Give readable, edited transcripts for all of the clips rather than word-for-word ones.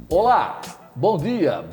Olá, bom dia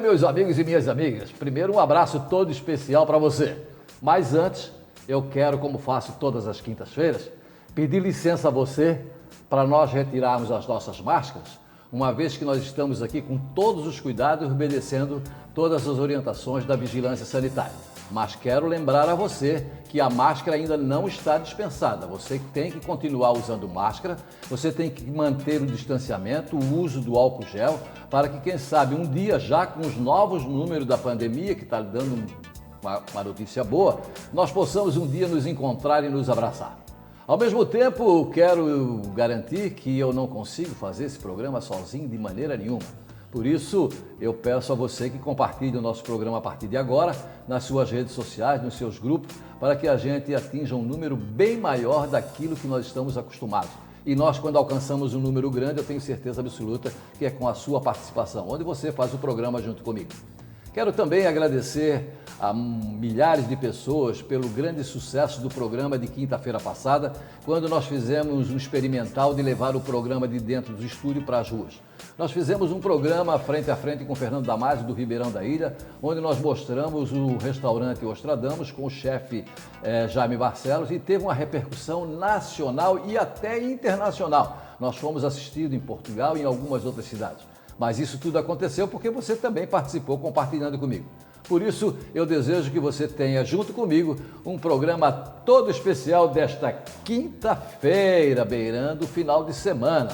meus amigos e minhas amigas. Primeiro um abraço todo especial para você. Mas antes, eu quero, como faço todas as quintas-feiras, pedir licença a você para nós retirarmos as nossas máscaras, uma vez que nós estamos aqui com todos os cuidados, obedecendo todas as orientações da vigilância sanitária. Mas quero lembrar a você que a máscara ainda não está dispensada. Você tem que continuar usando máscara, você tem que manter o distanciamento, o uso do álcool gel, para que, quem sabe, um dia, já com os novos números da pandemia, que está dando uma notícia boa, nós possamos um dia nos encontrar e nos abraçar. Ao mesmo tempo, quero garantir que eu não consigo fazer esse programa sozinho de maneira nenhuma. Por isso, eu peço a você que compartilhe o nosso programa a partir de agora, nas suas redes sociais, nos seus grupos, para que a gente atinja um número bem maior daquilo que nós estamos acostumados. E nós, quando alcançamos um número grande, eu tenho certeza absoluta que é com a sua participação, onde você faz o programa junto comigo. Quero também agradecer a milhares de pessoas pelo grande sucesso do programa de quinta-feira passada, quando nós fizemos um experimental de levar o programa de dentro do estúdio para as ruas. Nós fizemos um programa frente a frente com Fernando Damasio, do Ribeirão da Ilha, onde nós mostramos o restaurante Ostradamos com o chefe Jaime Barcelos, e teve uma repercussão nacional e até internacional. Nós fomos assistidos em Portugal e em algumas outras cidades. Mas isso tudo aconteceu porque você também participou compartilhando comigo. Por isso, eu desejo que você tenha, junto comigo, um programa todo especial desta quinta-feira, beirando o final de semana.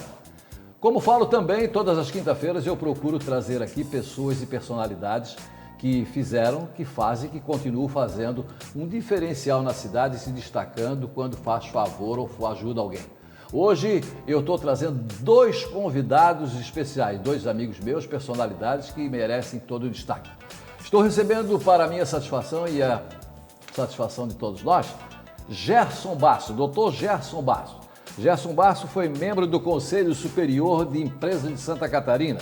Como falo também, todas as quinta-feiras eu procuro trazer aqui pessoas e personalidades que fizeram, que fazem, que continuam fazendo um diferencial na cidade, se destacando quando faz favor ou ajuda alguém. Hoje eu estou trazendo dois convidados especiais, dois amigos meus, personalidades que merecem todo o destaque. Estou recebendo, para a minha satisfação e a satisfação de todos nós, Gerson Basso, Dr. Gerson Basso. Gerson Basso foi membro do Conselho Superior de Empresas de Santa Catarina,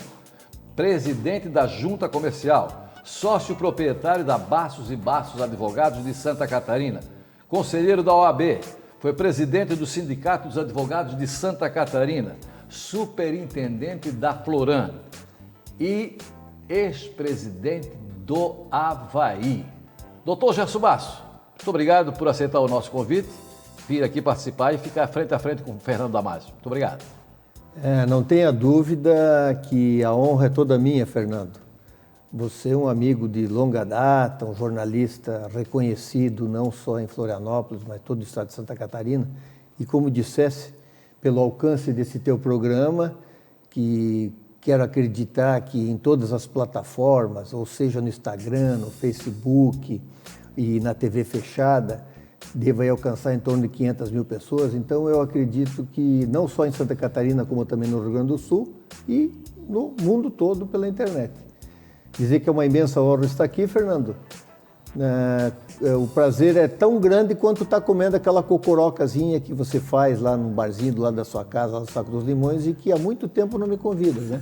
presidente da Junta Comercial, sócio proprietário da Bassos e Bassos Advogados de Santa Catarina, conselheiro da OAB, foi presidente do Sindicato dos Advogados de Santa Catarina, superintendente da Floran e ex-presidente do Avaí. Doutor Gerson Basso, muito obrigado por aceitar o nosso convite, vir aqui participar e ficar frente a frente com o Fernando Damasio. Muito obrigado. Não tenha dúvida que a honra é toda minha, Fernando. Você é um amigo de longa data, um jornalista reconhecido não só em Florianópolis, mas todo o estado de Santa Catarina. E como dissesse, pelo alcance desse teu programa, que quero acreditar que em todas as plataformas, ou seja no Instagram, no Facebook e na TV fechada, deva alcançar em torno de 500 mil pessoas. Então eu acredito que não só em Santa Catarina, como também no Rio Grande do Sul e no mundo todo pela internet. Dizer que é uma imensa honra estar aqui, Fernando. O prazer é tão grande quanto estar comendo aquela cocorocazinha que você faz lá no barzinho do lado da sua casa, lá no Saco dos Limões, e que há muito tempo não me convida, né?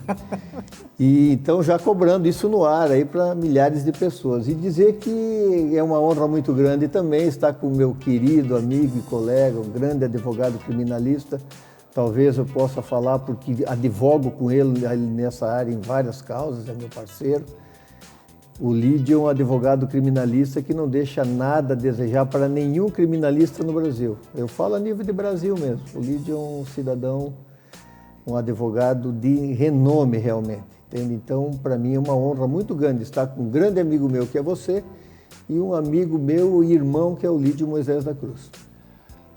E então já cobrando isso no ar aí para milhares de pessoas. E dizer que é uma honra muito grande também estar com o meu querido amigo e colega, um grande advogado criminalista. Talvez eu possa falar porque advogo com ele nessa área em várias causas, é meu parceiro. O Lídio é um advogado criminalista que não deixa nada a desejar para nenhum criminalista no Brasil. Eu falo a nível de Brasil mesmo. O Lídio é um cidadão, um advogado de renome realmente. Entende? Então, para mim é uma honra muito grande estar com um grande amigo meu que é você e um amigo meu e irmão que é o Lídio Moisés da Cruz.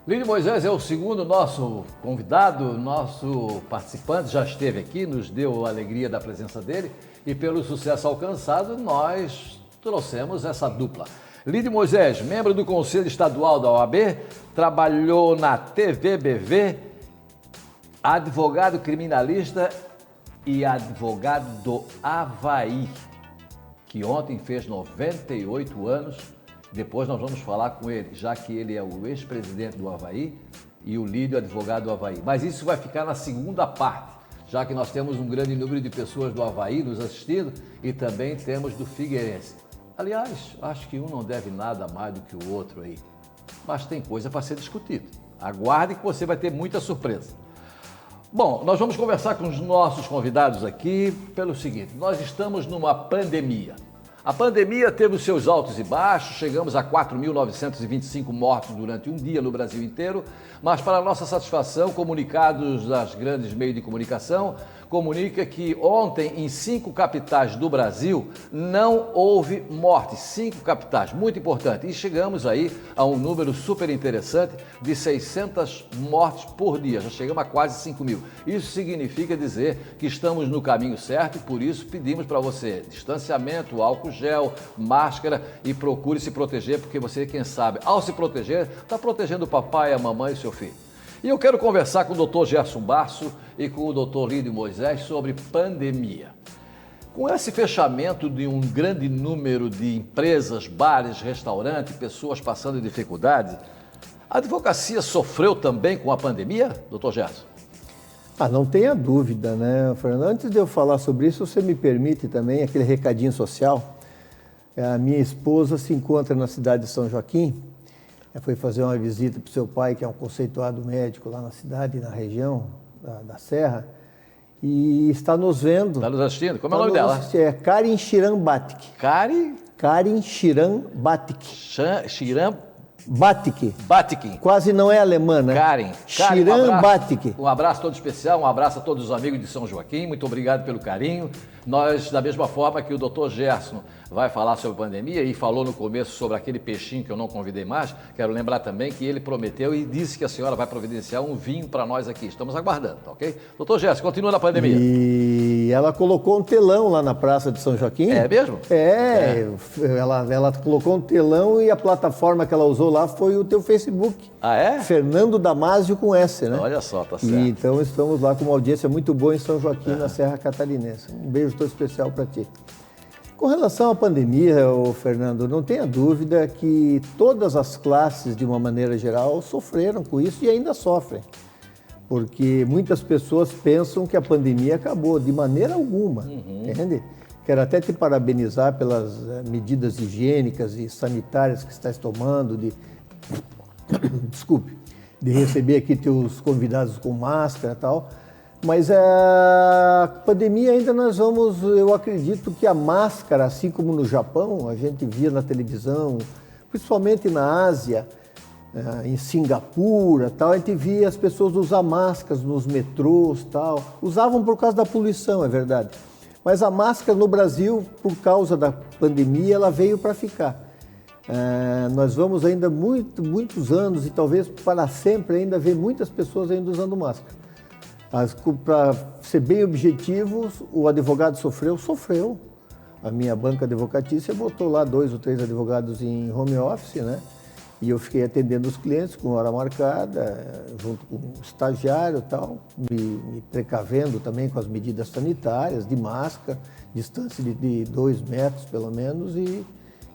Lídio Moisés é o segundo nosso convidado, nosso participante, já esteve aqui, nos deu a alegria da presença dele e pelo sucesso alcançado nós trouxemos essa dupla. Lídio Moisés, membro do Conselho Estadual da OAB, trabalhou na TVBV, advogado criminalista e advogado do Avaí, que ontem fez 98 anos. Depois nós vamos falar com ele, já que ele é o ex-presidente do Avaí e o Lídio, advogado do Avaí. Mas isso vai ficar na segunda parte, já que nós temos um grande número de pessoas do Avaí nos assistindo e também temos do Figueirense. Aliás, acho que um não deve nada mais do que o outro aí. Mas tem coisa para ser discutida. Aguarde que você vai ter muita surpresa. Bom, nós vamos conversar com os nossos convidados aqui pelo seguinte: nós estamos numa pandemia. A pandemia teve os seus altos e baixos, chegamos a 4.925 mortos durante um dia no Brasil inteiro, mas para nossa satisfação, comunicados das grandes meios de comunicação comunica que ontem em 5 capitais do Brasil não houve morte, 5 capitais, muito importante. E chegamos aí a um número super interessante de 600 mortes por dia, já chegamos a quase 5 mil. Isso significa dizer que estamos no caminho certo e por isso pedimos para você distanciamento, álcool gel, máscara e procure se proteger, porque você, quem sabe, ao se proteger, está protegendo o papai, a mamãe e o seu filho. E eu quero conversar com o Dr. Gerson Basso e com o Dr. Lídio Moisés sobre pandemia. Com esse fechamento de um grande número de empresas, bares, restaurantes, pessoas passando dificuldade, a advocacia sofreu também com a pandemia, Dr. Gerson? Não tenha dúvida, né, Fernando? Antes de eu falar sobre isso, você me permite também aquele recadinho social. A minha esposa se encontra na cidade de São Joaquim. Foi fazer uma visita para o seu pai, que é um conceituado médico lá na cidade, na região da Serra, e está nos vendo. Está nos assistindo? Como é o nome dela? É Karin Shiran Batik. Karin Shiran Batik. Shiran Batik. Batik. Quase não é alemã, né? Karin. Shiran Batik. Um abraço todo especial, um abraço a todos os amigos de São Joaquim, muito obrigado pelo carinho. Nós, da mesma forma que o Dr. Gerson vai falar sobre pandemia e falou no começo sobre aquele peixinho que eu não convidei mais, quero lembrar também que ele prometeu e disse que a senhora vai providenciar um vinho para nós aqui. Estamos aguardando, tá ok? Dr. Gerson, continua na pandemia. E ela colocou um telão lá na Praça de São Joaquim. É mesmo? Ela colocou um telão e a plataforma que ela usou lá foi o teu Facebook. Ah, é? Fernando Damasio com S, né? Olha só, tá certo. E então estamos lá com uma audiência muito boa em São Joaquim, na Serra Catarinense. Um beijo todo especial para ti. Com relação à pandemia, Fernando, não tenha dúvida que todas as classes, de uma maneira geral, sofreram com isso e ainda sofrem. Porque muitas pessoas pensam que a pandemia acabou, de maneira alguma, entende? Quero até te parabenizar pelas medidas higiênicas e sanitárias que estás tomando, de receber aqui teus convidados com máscara e tal. Mas a pandemia ainda eu acredito que a máscara, assim como no Japão, a gente via na televisão, principalmente na Ásia, em Singapura, tal, a gente via as pessoas usar máscaras nos metrôs, tal. Usavam por causa da poluição, é verdade. Mas a máscara no Brasil, por causa da pandemia, ela veio para ficar. Nós vamos ainda muitos anos e talvez para sempre ainda ver muitas pessoas ainda usando máscara. Para ser bem objetivo, o advogado sofreu. A minha banca advocatícia botou lá 2 ou 3 advogados em home office, né? E eu fiquei atendendo os clientes com hora marcada, junto com o estagiário e tal, me precavendo também com as medidas sanitárias, de máscara, distância de 2 metros pelo menos, e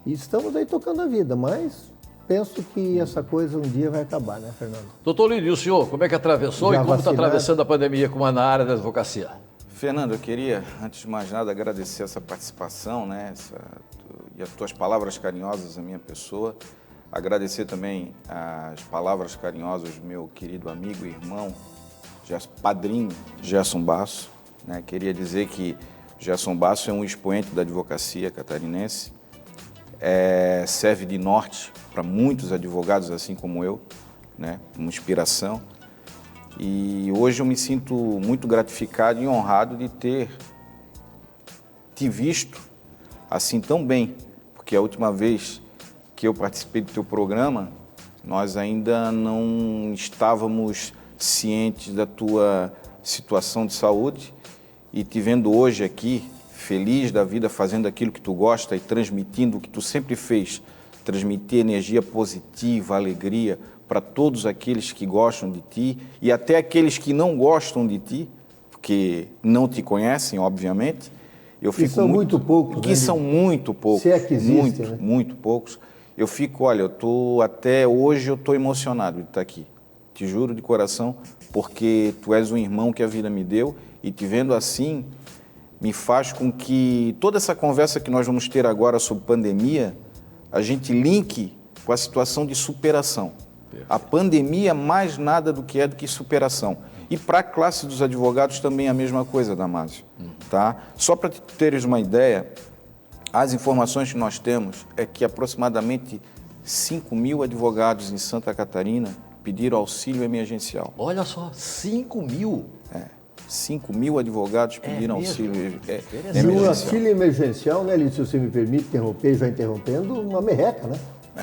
estamos aí tocando a vida, mas penso que essa coisa um dia vai acabar, né, Fernando? Doutor Lídio, e o senhor, como é que atravessou e como está atravessando a pandemia na área da advocacia? Fernando, eu queria, antes de mais nada, agradecer essa participação, né, e as tuas palavras carinhosas à minha pessoa. Agradecer também as palavras carinhosas do meu querido amigo e irmão, padrinho Gerson Basso, né? Queria dizer que Gerson Basso é um expoente da advocacia catarinense, serve de norte para muitos advogados assim como eu, né? Uma inspiração. E hoje eu me sinto muito gratificado e honrado de ter te visto assim tão bem, porque a última vez que eu participei do teu programa, nós ainda não estávamos cientes da tua situação de saúde, e te vendo hoje aqui, feliz da vida, fazendo aquilo que tu gosta e transmitindo o que tu sempre fez, transmitir energia positiva, alegria para todos aqueles que gostam de ti e até aqueles que não gostam de ti, porque não te conhecem, obviamente. Eu fico são muito poucos. Que são muito poucos. Se é que existem, muito poucos. Eu fico, olha, até hoje eu estou emocionado de estar aqui. Te juro de coração, porque tu és um irmão que a vida me deu e te vendo assim, me faz com que toda essa conversa que nós vamos ter agora sobre pandemia, a gente linke com a situação de superação. A pandemia mais nada do que superação. E para a classe dos advogados também a mesma coisa, Damásio. Tá? Só para teres uma ideia, as informações que nós temos é que aproximadamente 5 mil advogados em Santa Catarina pediram auxílio emergencial. Olha só, 5 mil. 5 mil advogados pediram auxílio emergencial. E o auxílio emergencial, né, Lídio, se você me permite interromper, já interrompendo, uma merreca, né?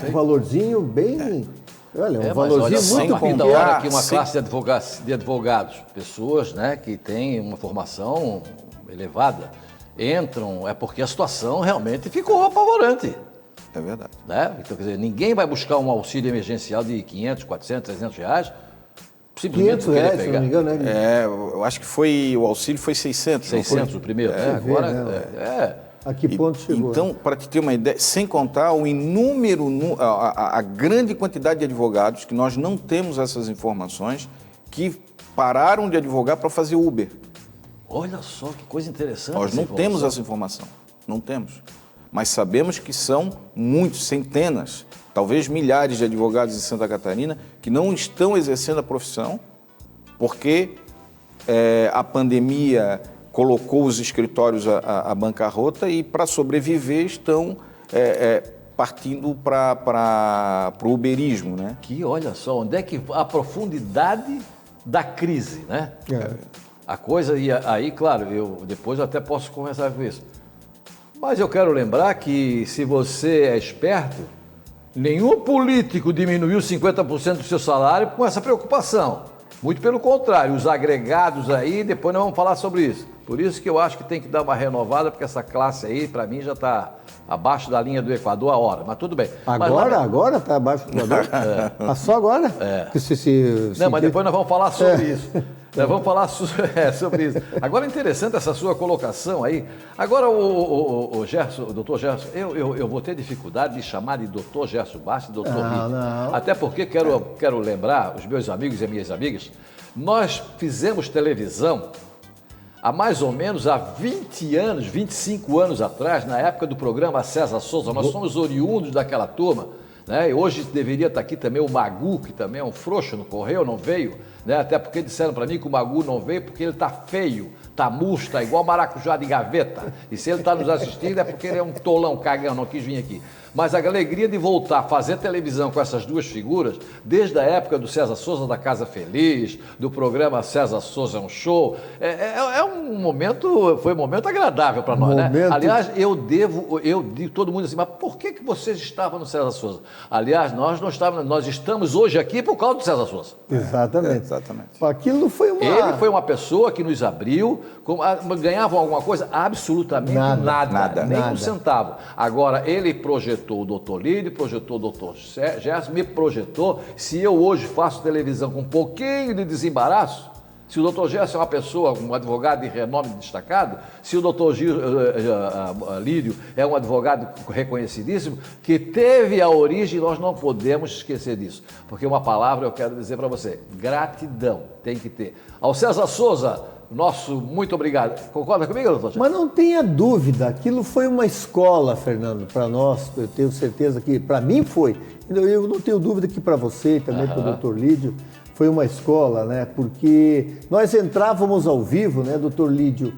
Um valorzinho bem... Olha, um valorzinho muito bom. Da hora que uma classe de advogados, pessoas, né, que têm uma formação elevada, entram, é porque a situação realmente ficou apavorante. É verdade. Né? Então, quer dizer, ninguém vai buscar um auxílio emergencial de 500, 400, 300 reais, simplesmente 500 reais, se não me engano, né? Eu acho que o auxílio foi 600. 600 o primeiro, né? Agora, A que ponto chegou? Então, para te ter uma ideia, sem contar o inúmero, a grande quantidade de advogados, que nós não temos essas informações, que pararam de advogar para fazer Uber. Olha só que coisa interessante. Nós não temos essa informação, não temos. Mas sabemos que são muitos, centenas, talvez milhares de advogados em Santa Catarina que não estão exercendo a profissão porque a pandemia colocou os escritórios à bancarrota e, para sobreviver, estão partindo para o uberismo, né? Que, olha só, onde é que a profundidade da crise, né? A coisa, e aí, claro, eu depois até posso conversar com isso. Mas eu quero lembrar que, se você é esperto, nenhum político diminuiu 50% do seu salário com essa preocupação. Muito pelo contrário, os agregados aí, depois nós vamos falar sobre isso. Por isso que eu acho que tem que dar uma renovada, porque essa classe aí, para mim, já está abaixo da linha do Equador a hora, mas tudo bem. Agora está abaixo do Equador? Passou agora? Não, mas depois nós vamos falar sobre isso. Nós vamos falar sobre isso. Agora é interessante essa sua colocação aí. Agora, o Gerson, o doutor Gerson, eu vou ter dificuldade de chamar de doutor Gerson Bastos e doutor Lídio. Não. Até porque quero lembrar, os meus amigos e as minhas amigas, nós fizemos televisão há mais ou menos 20 anos, 25 anos atrás, na época do programa César Souza. Nós somos oriundos daquela turma. Né? E hoje deveria estar aqui também o Magu, que também é um frouxo, no correio, não veio, né? Até porque disseram para mim que o Magu não veio porque ele está feio, está murcho, está igual maracujá de gaveta. E se ele está nos assistindo é porque ele é um tolão, cagão, não quis vir aqui. Mas a alegria de voltar a fazer televisão com essas duas figuras, desde a época do César Souza da Casa Feliz, do programa César Souza é um Show, foi um momento agradável para nós, né? Aliás, eu digo todo mundo assim, mas por que vocês estavam no César Souza? Aliás, nós não estávamos, nós estamos hoje aqui por causa do César Souza. Exatamente. Aquilo foi Ele foi uma pessoa que nos abriu, ganhavam alguma coisa? Absolutamente nada, nem um centavo. Agora, ele projetou o doutor Lídio, projetou o doutor Gerson, me projetou. Se eu hoje faço televisão com um pouquinho de desembaraço, se o doutor Gerson é uma pessoa, um advogado de renome destacado, se o doutor Lídio é um advogado reconhecidíssimo, que teve a origem, nós não podemos esquecer disso. Porque uma palavra eu quero dizer para você, gratidão tem que ter. Ao César Souza, nosso muito obrigado. Concorda comigo, doutor? Mas não tenha dúvida, aquilo foi uma escola, Fernando, para nós, eu tenho certeza que para mim foi. Eu não tenho dúvida que para você e também para o doutor Lídio foi uma escola, né? Porque nós entrávamos ao vivo, né, doutor Lídio,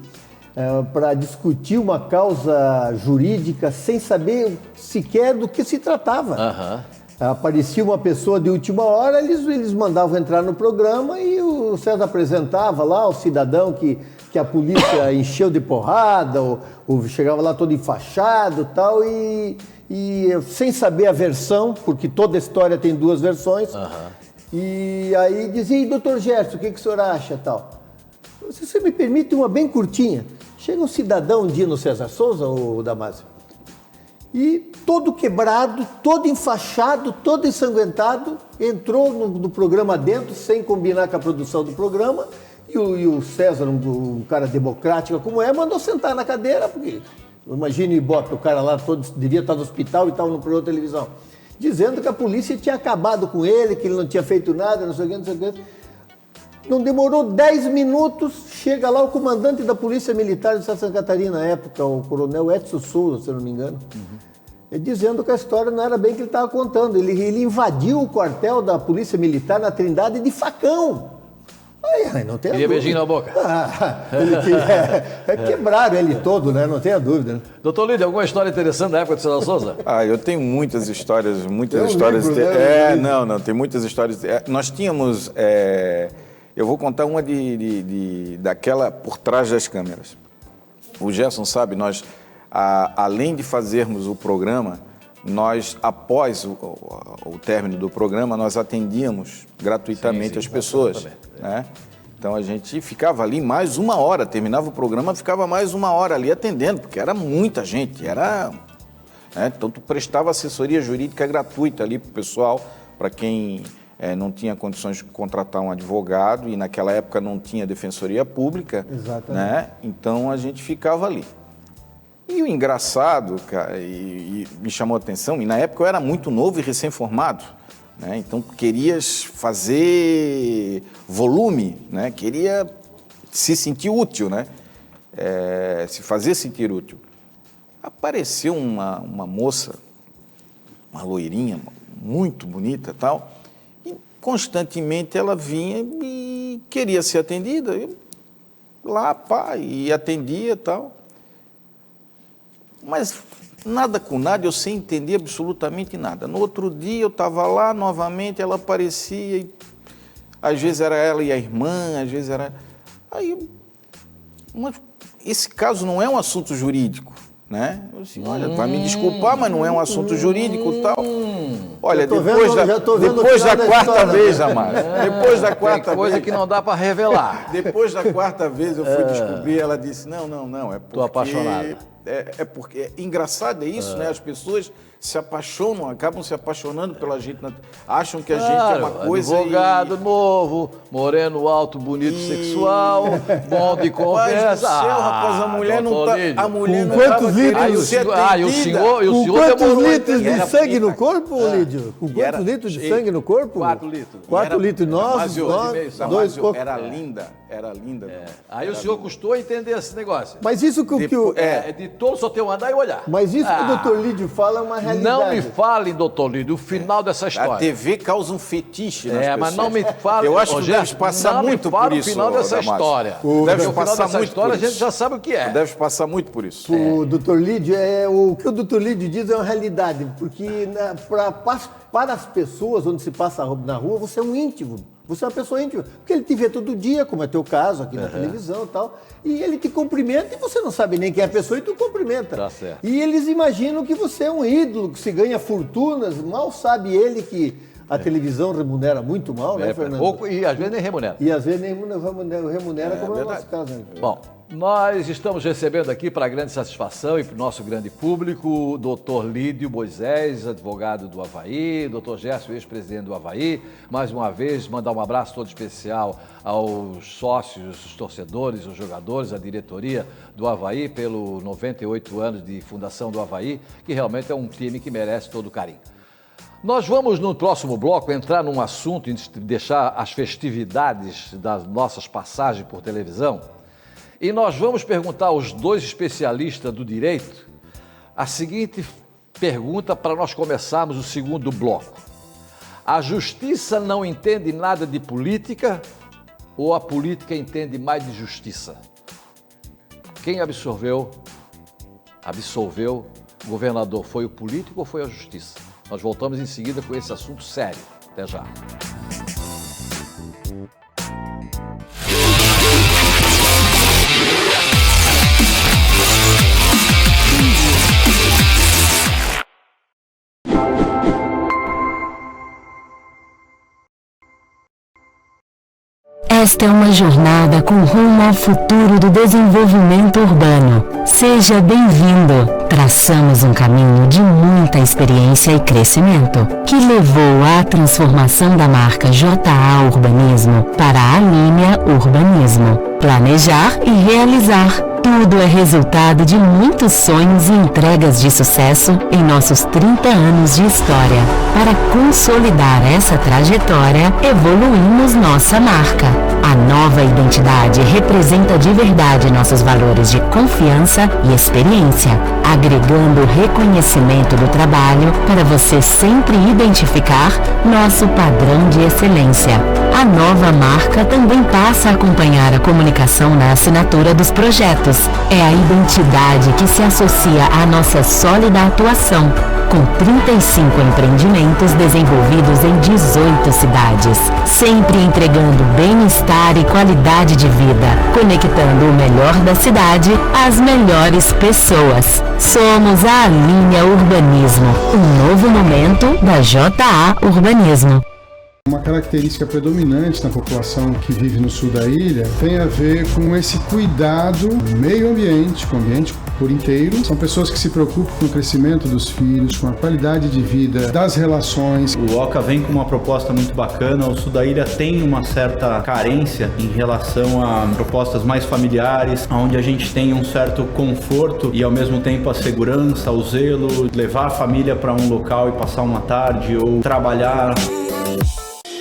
para discutir uma causa jurídica sem saber sequer do que se tratava. Aparecia uma pessoa de última hora, eles mandavam entrar no programa e o César apresentava lá o cidadão que a polícia encheu de porrada, ou chegava lá todo enfaixado tal, e sem saber a versão, porque toda história tem duas versões, e aí dizia, e doutor Gerson, o que o senhor acha tal? Se você me permite uma bem curtinha, chega um cidadão um dia no César Souza, ou Damásio, e todo quebrado, todo enfaixado, todo ensanguentado, entrou no programa dentro, sem combinar com a produção do programa, e o César, um cara democrático como mandou sentar na cadeira, porque imagine o Ibope, o cara lá todo devia estar no hospital e estava no programa de televisão, dizendo que a polícia tinha acabado com ele, que ele não tinha feito nada, não sei o que, não sei o que. Não demorou 10 minutos, chega lá o comandante da Polícia Militar de Santa Catarina na época, o coronel Edson Souza, se eu não me engano, dizendo que a história não era bem que ele estava contando. Ele invadiu o quartel da Polícia Militar na Trindade de facão. Ai, não tem Queria beijinho na boca. Quebraram ele todo, né? Não tenha dúvida. Né? Doutor Lídio, alguma história interessante da época de César Souza? Eu tenho muitas histórias, tem muitas histórias. Nós tínhamos, eu vou contar uma daquela por trás das câmeras. O Gerson sabe, nós, além de fazermos o programa, nós, após o término do programa, nós atendíamos gratuitamente as pessoas. Né? Então, a gente ficava ali mais 1 hora, terminava o programa, ficava mais 1 hora ali atendendo, porque era muita gente, então, tu prestava assessoria jurídica gratuita ali para o pessoal, para quem não tinha condições de contratar um advogado, e naquela época não tinha defensoria pública. Exatamente. Né? Então, a gente ficava ali. E o engraçado, cara, e me chamou a atenção, e na época eu era muito novo e recém-formado, né? Então querias fazer volume, né? Queria se sentir útil, né? Se fazer sentir útil. Apareceu uma moça, uma loirinha, muito bonita e tal, e constantemente ela vinha e queria ser atendida. Eu, lá, e atendia e tal. Mas nada com nada, eu sem entender absolutamente nada. No outro dia eu estava lá, novamente ela aparecia, e às vezes era ela e a irmã, às vezes era... Mas esse caso não é um assunto jurídico, né? Eu disse, olha, vai me desculpar, mas não é um assunto jurídico e tal. Olha, depois da quarta vez, Amaro, depois da quarta Tem coisa vez... que não dá para revelar. Depois da quarta vez eu fui descobrir, ela disse, não, é porque... Tô apaixonada. Porque engraçado isso, né? As pessoas se apaixonam, acabam se apaixonando pela gente, acham que a gente é uma coisa... Advogado novo, moreno alto, bonito, sexual, bom de conversa. Mas rapaz, a mulher não tá... A mulher Com não quantos litros? E o senhor Com quantos demorou litros de sangue no corpo, Lídio? Com E era- quantos litros de sangue no corpo? 4 litros. 4 litros. Nós, dois cocos. Era linda. Aí o senhor custou a entender esse negócio. Mas isso que o... Editor só tem um andar e olhar. Mas isso que o doutor Lídio fala é uma realidade. Não me fale, doutor Lídio, o final dessa história. A TV causa um fetiche nas pessoas. Mas não me fale... Eu acho que deve passar muito por isso, o final dessa Damaso. história. Deve O final passar dessa muito história, a por gente isso. já sabe o que é. Deve passar muito por isso. O doutor Lídio, o que o doutor Lídio diz é uma realidade, porque para as pessoas, onde se passa na rua, você é um íntimo. Você é uma pessoa íntima, porque ele te vê todo dia, como é teu caso aqui na televisão e tal, e ele te cumprimenta e você não sabe nem quem é a pessoa e tu cumprimenta. Tá certo. E eles imaginam que você é um ídolo, que se ganha fortunas, mal sabe ele que a televisão remunera muito mal, né, Fernando? Pouco, e às vezes nem remunera. E às vezes nem remunera como é o nosso caso. Né? Bom, nós estamos recebendo aqui, para grande satisfação e para o nosso grande público, o doutor Lídio Moisés, advogado do Avaí, doutor Gerson, ex-presidente do Avaí. Mais uma vez, mandar um abraço todo especial aos sócios, os torcedores, os jogadores, a diretoria do Avaí, pelo 98 anos de fundação do Avaí, que realmente é um time que merece todo o carinho. Nós vamos, no próximo bloco, entrar num assunto e deixar as festividades das nossas passagens por televisão. E nós vamos perguntar aos dois especialistas do direito a seguinte pergunta para nós começarmos o segundo bloco. A justiça não entende nada de política ou a política entende mais de justiça? Quem absolveu o governador? Foi o político ou foi a justiça? Nós voltamos em seguida com esse assunto sério. Até já. Esta é uma jornada com rumo ao futuro do desenvolvimento urbano. Seja bem-vindo. Traçamos um caminho de muita experiência e crescimento, que levou à transformação da marca JA Urbanismo para a Alinea Urbanismo. Planejar e realizar. Tudo é resultado de muitos sonhos e entregas de sucesso em nossos 30 anos de história. Para consolidar essa trajetória, evoluímos nossa marca. A nova identidade representa de verdade nossos valores de confiança e experiência, agregando o reconhecimento do trabalho para você sempre identificar nosso padrão de excelência. A nova marca também passa a acompanhar a comunicação na assinatura dos projetos. É a identidade que se associa à nossa sólida atuação, com 35 empreendimentos desenvolvidos em 18 cidades, sempre entregando bem-estar e qualidade de vida, conectando o melhor da cidade às melhores pessoas. Somos a Alinea Urbanismo, um novo momento da JA Urbanismo. Uma característica predominante na população que vive no sul da ilha tem a ver com esse cuidado do meio ambiente, com o ambiente por inteiro. São pessoas que se preocupam com o crescimento dos filhos, com a qualidade de vida, das relações. O OCA vem com uma proposta muito bacana. O sul da ilha tem uma certa carência em relação a propostas mais familiares, onde a gente tem um certo conforto e ao mesmo tempo a segurança, o zelo, levar a família para um local e passar uma tarde ou trabalhar.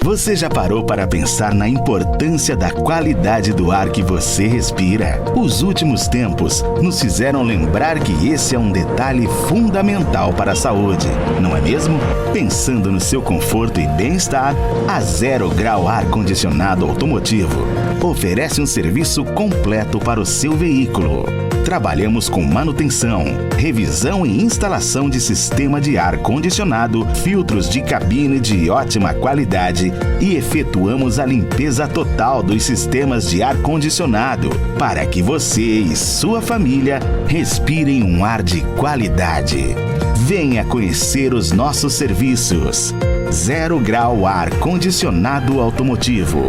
Você já parou para pensar na importância da qualidade do ar que você respira? Os últimos tempos nos fizeram lembrar que esse é um detalhe fundamental para a saúde, não é mesmo? Pensando no seu conforto e bem-estar, a Zero Grau Ar-Condicionado Automotivo oferece um serviço completo para o seu veículo. Trabalhamos com manutenção, revisão e instalação de sistema de ar-condicionado, filtros de cabine de ótima qualidade e efetuamos a limpeza total dos sistemas de ar-condicionado para que você e sua família respirem um ar de qualidade. Venha conhecer os nossos serviços. Zero Grau Ar-Condicionado Automotivo.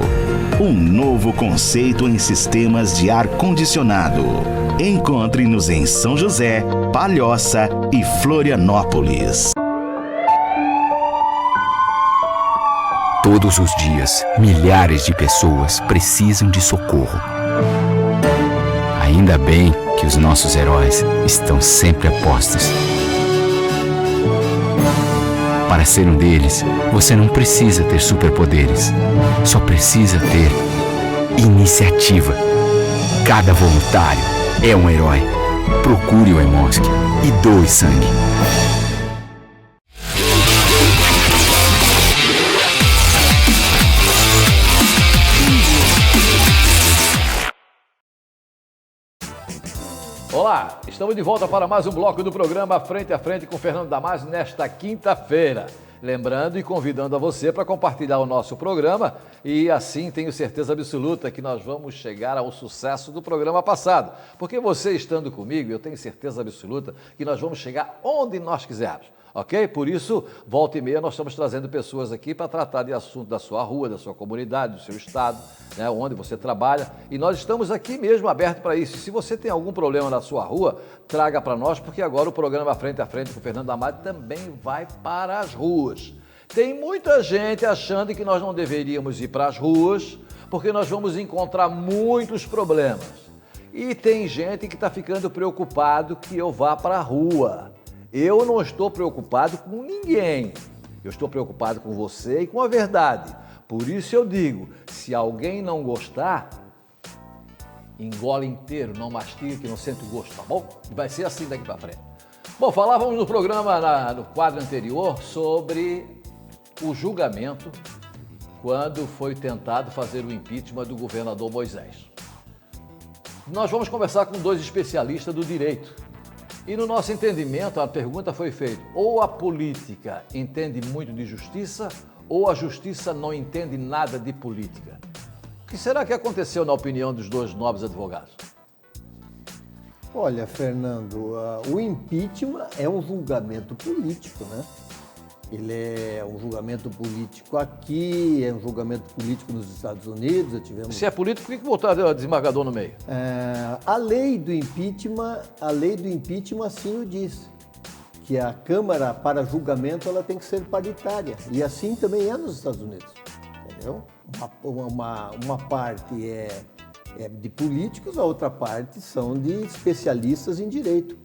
Um novo conceito em sistemas de ar-condicionado. Encontre-nos em São José, Palhoça e Florianópolis. Todos os dias, milhares de pessoas precisam de socorro. Ainda bem que os nossos heróis estão sempre a postos. Para ser um deles, você não precisa ter superpoderes. Só precisa ter iniciativa. Cada voluntário é um herói. Procure o Hemosk e doe sangue. Olá, estamos de volta para mais um bloco do programa Frente a Frente com Fernando Damasio nesta quinta-feira. Lembrando e convidando a você para compartilhar o nosso programa e assim tenho certeza absoluta que nós vamos chegar ao sucesso do programa passado. Porque você estando comigo, eu tenho certeza absoluta que nós vamos chegar onde nós quisermos. Ok? Por isso, volta e meia, nós estamos trazendo pessoas aqui para tratar de assuntos da sua rua, da sua comunidade, do seu estado, né, onde você trabalha. E nós estamos aqui mesmo abertos para isso. Se você tem algum problema na sua rua, traga para nós, porque agora o programa Frente a Frente com o Fernando Damasio também vai para as ruas. Tem muita gente achando que nós não deveríamos ir para as ruas, porque nós vamos encontrar muitos problemas. E tem gente que está ficando preocupado que eu vá para a rua. Eu não estou preocupado com ninguém, eu estou preocupado com você e com a verdade. Por isso eu digo, se alguém não gostar, engole inteiro, não mastiga que não sente o gosto, tá bom? Vai ser assim daqui para frente. Bom, falávamos no programa, no quadro anterior, sobre o julgamento quando foi tentado fazer o impeachment do governador Moisés. Nós vamos conversar com dois especialistas do direito. E no nosso entendimento, a pergunta foi feita, ou a política entende muito de justiça, ou a justiça não entende nada de política. O que será que aconteceu na opinião dos dois nobres advogados? Olha, Fernando, o impeachment é um julgamento político, né? Ele é um julgamento político aqui, é um julgamento político nos Estados Unidos. Se é político, por que botaram o desembargador no meio? A lei do impeachment assim o diz, que a Câmara para julgamento ela tem que ser paritária, e assim também é nos Estados Unidos, entendeu? Uma parte é de políticos, a outra parte são de especialistas em direito,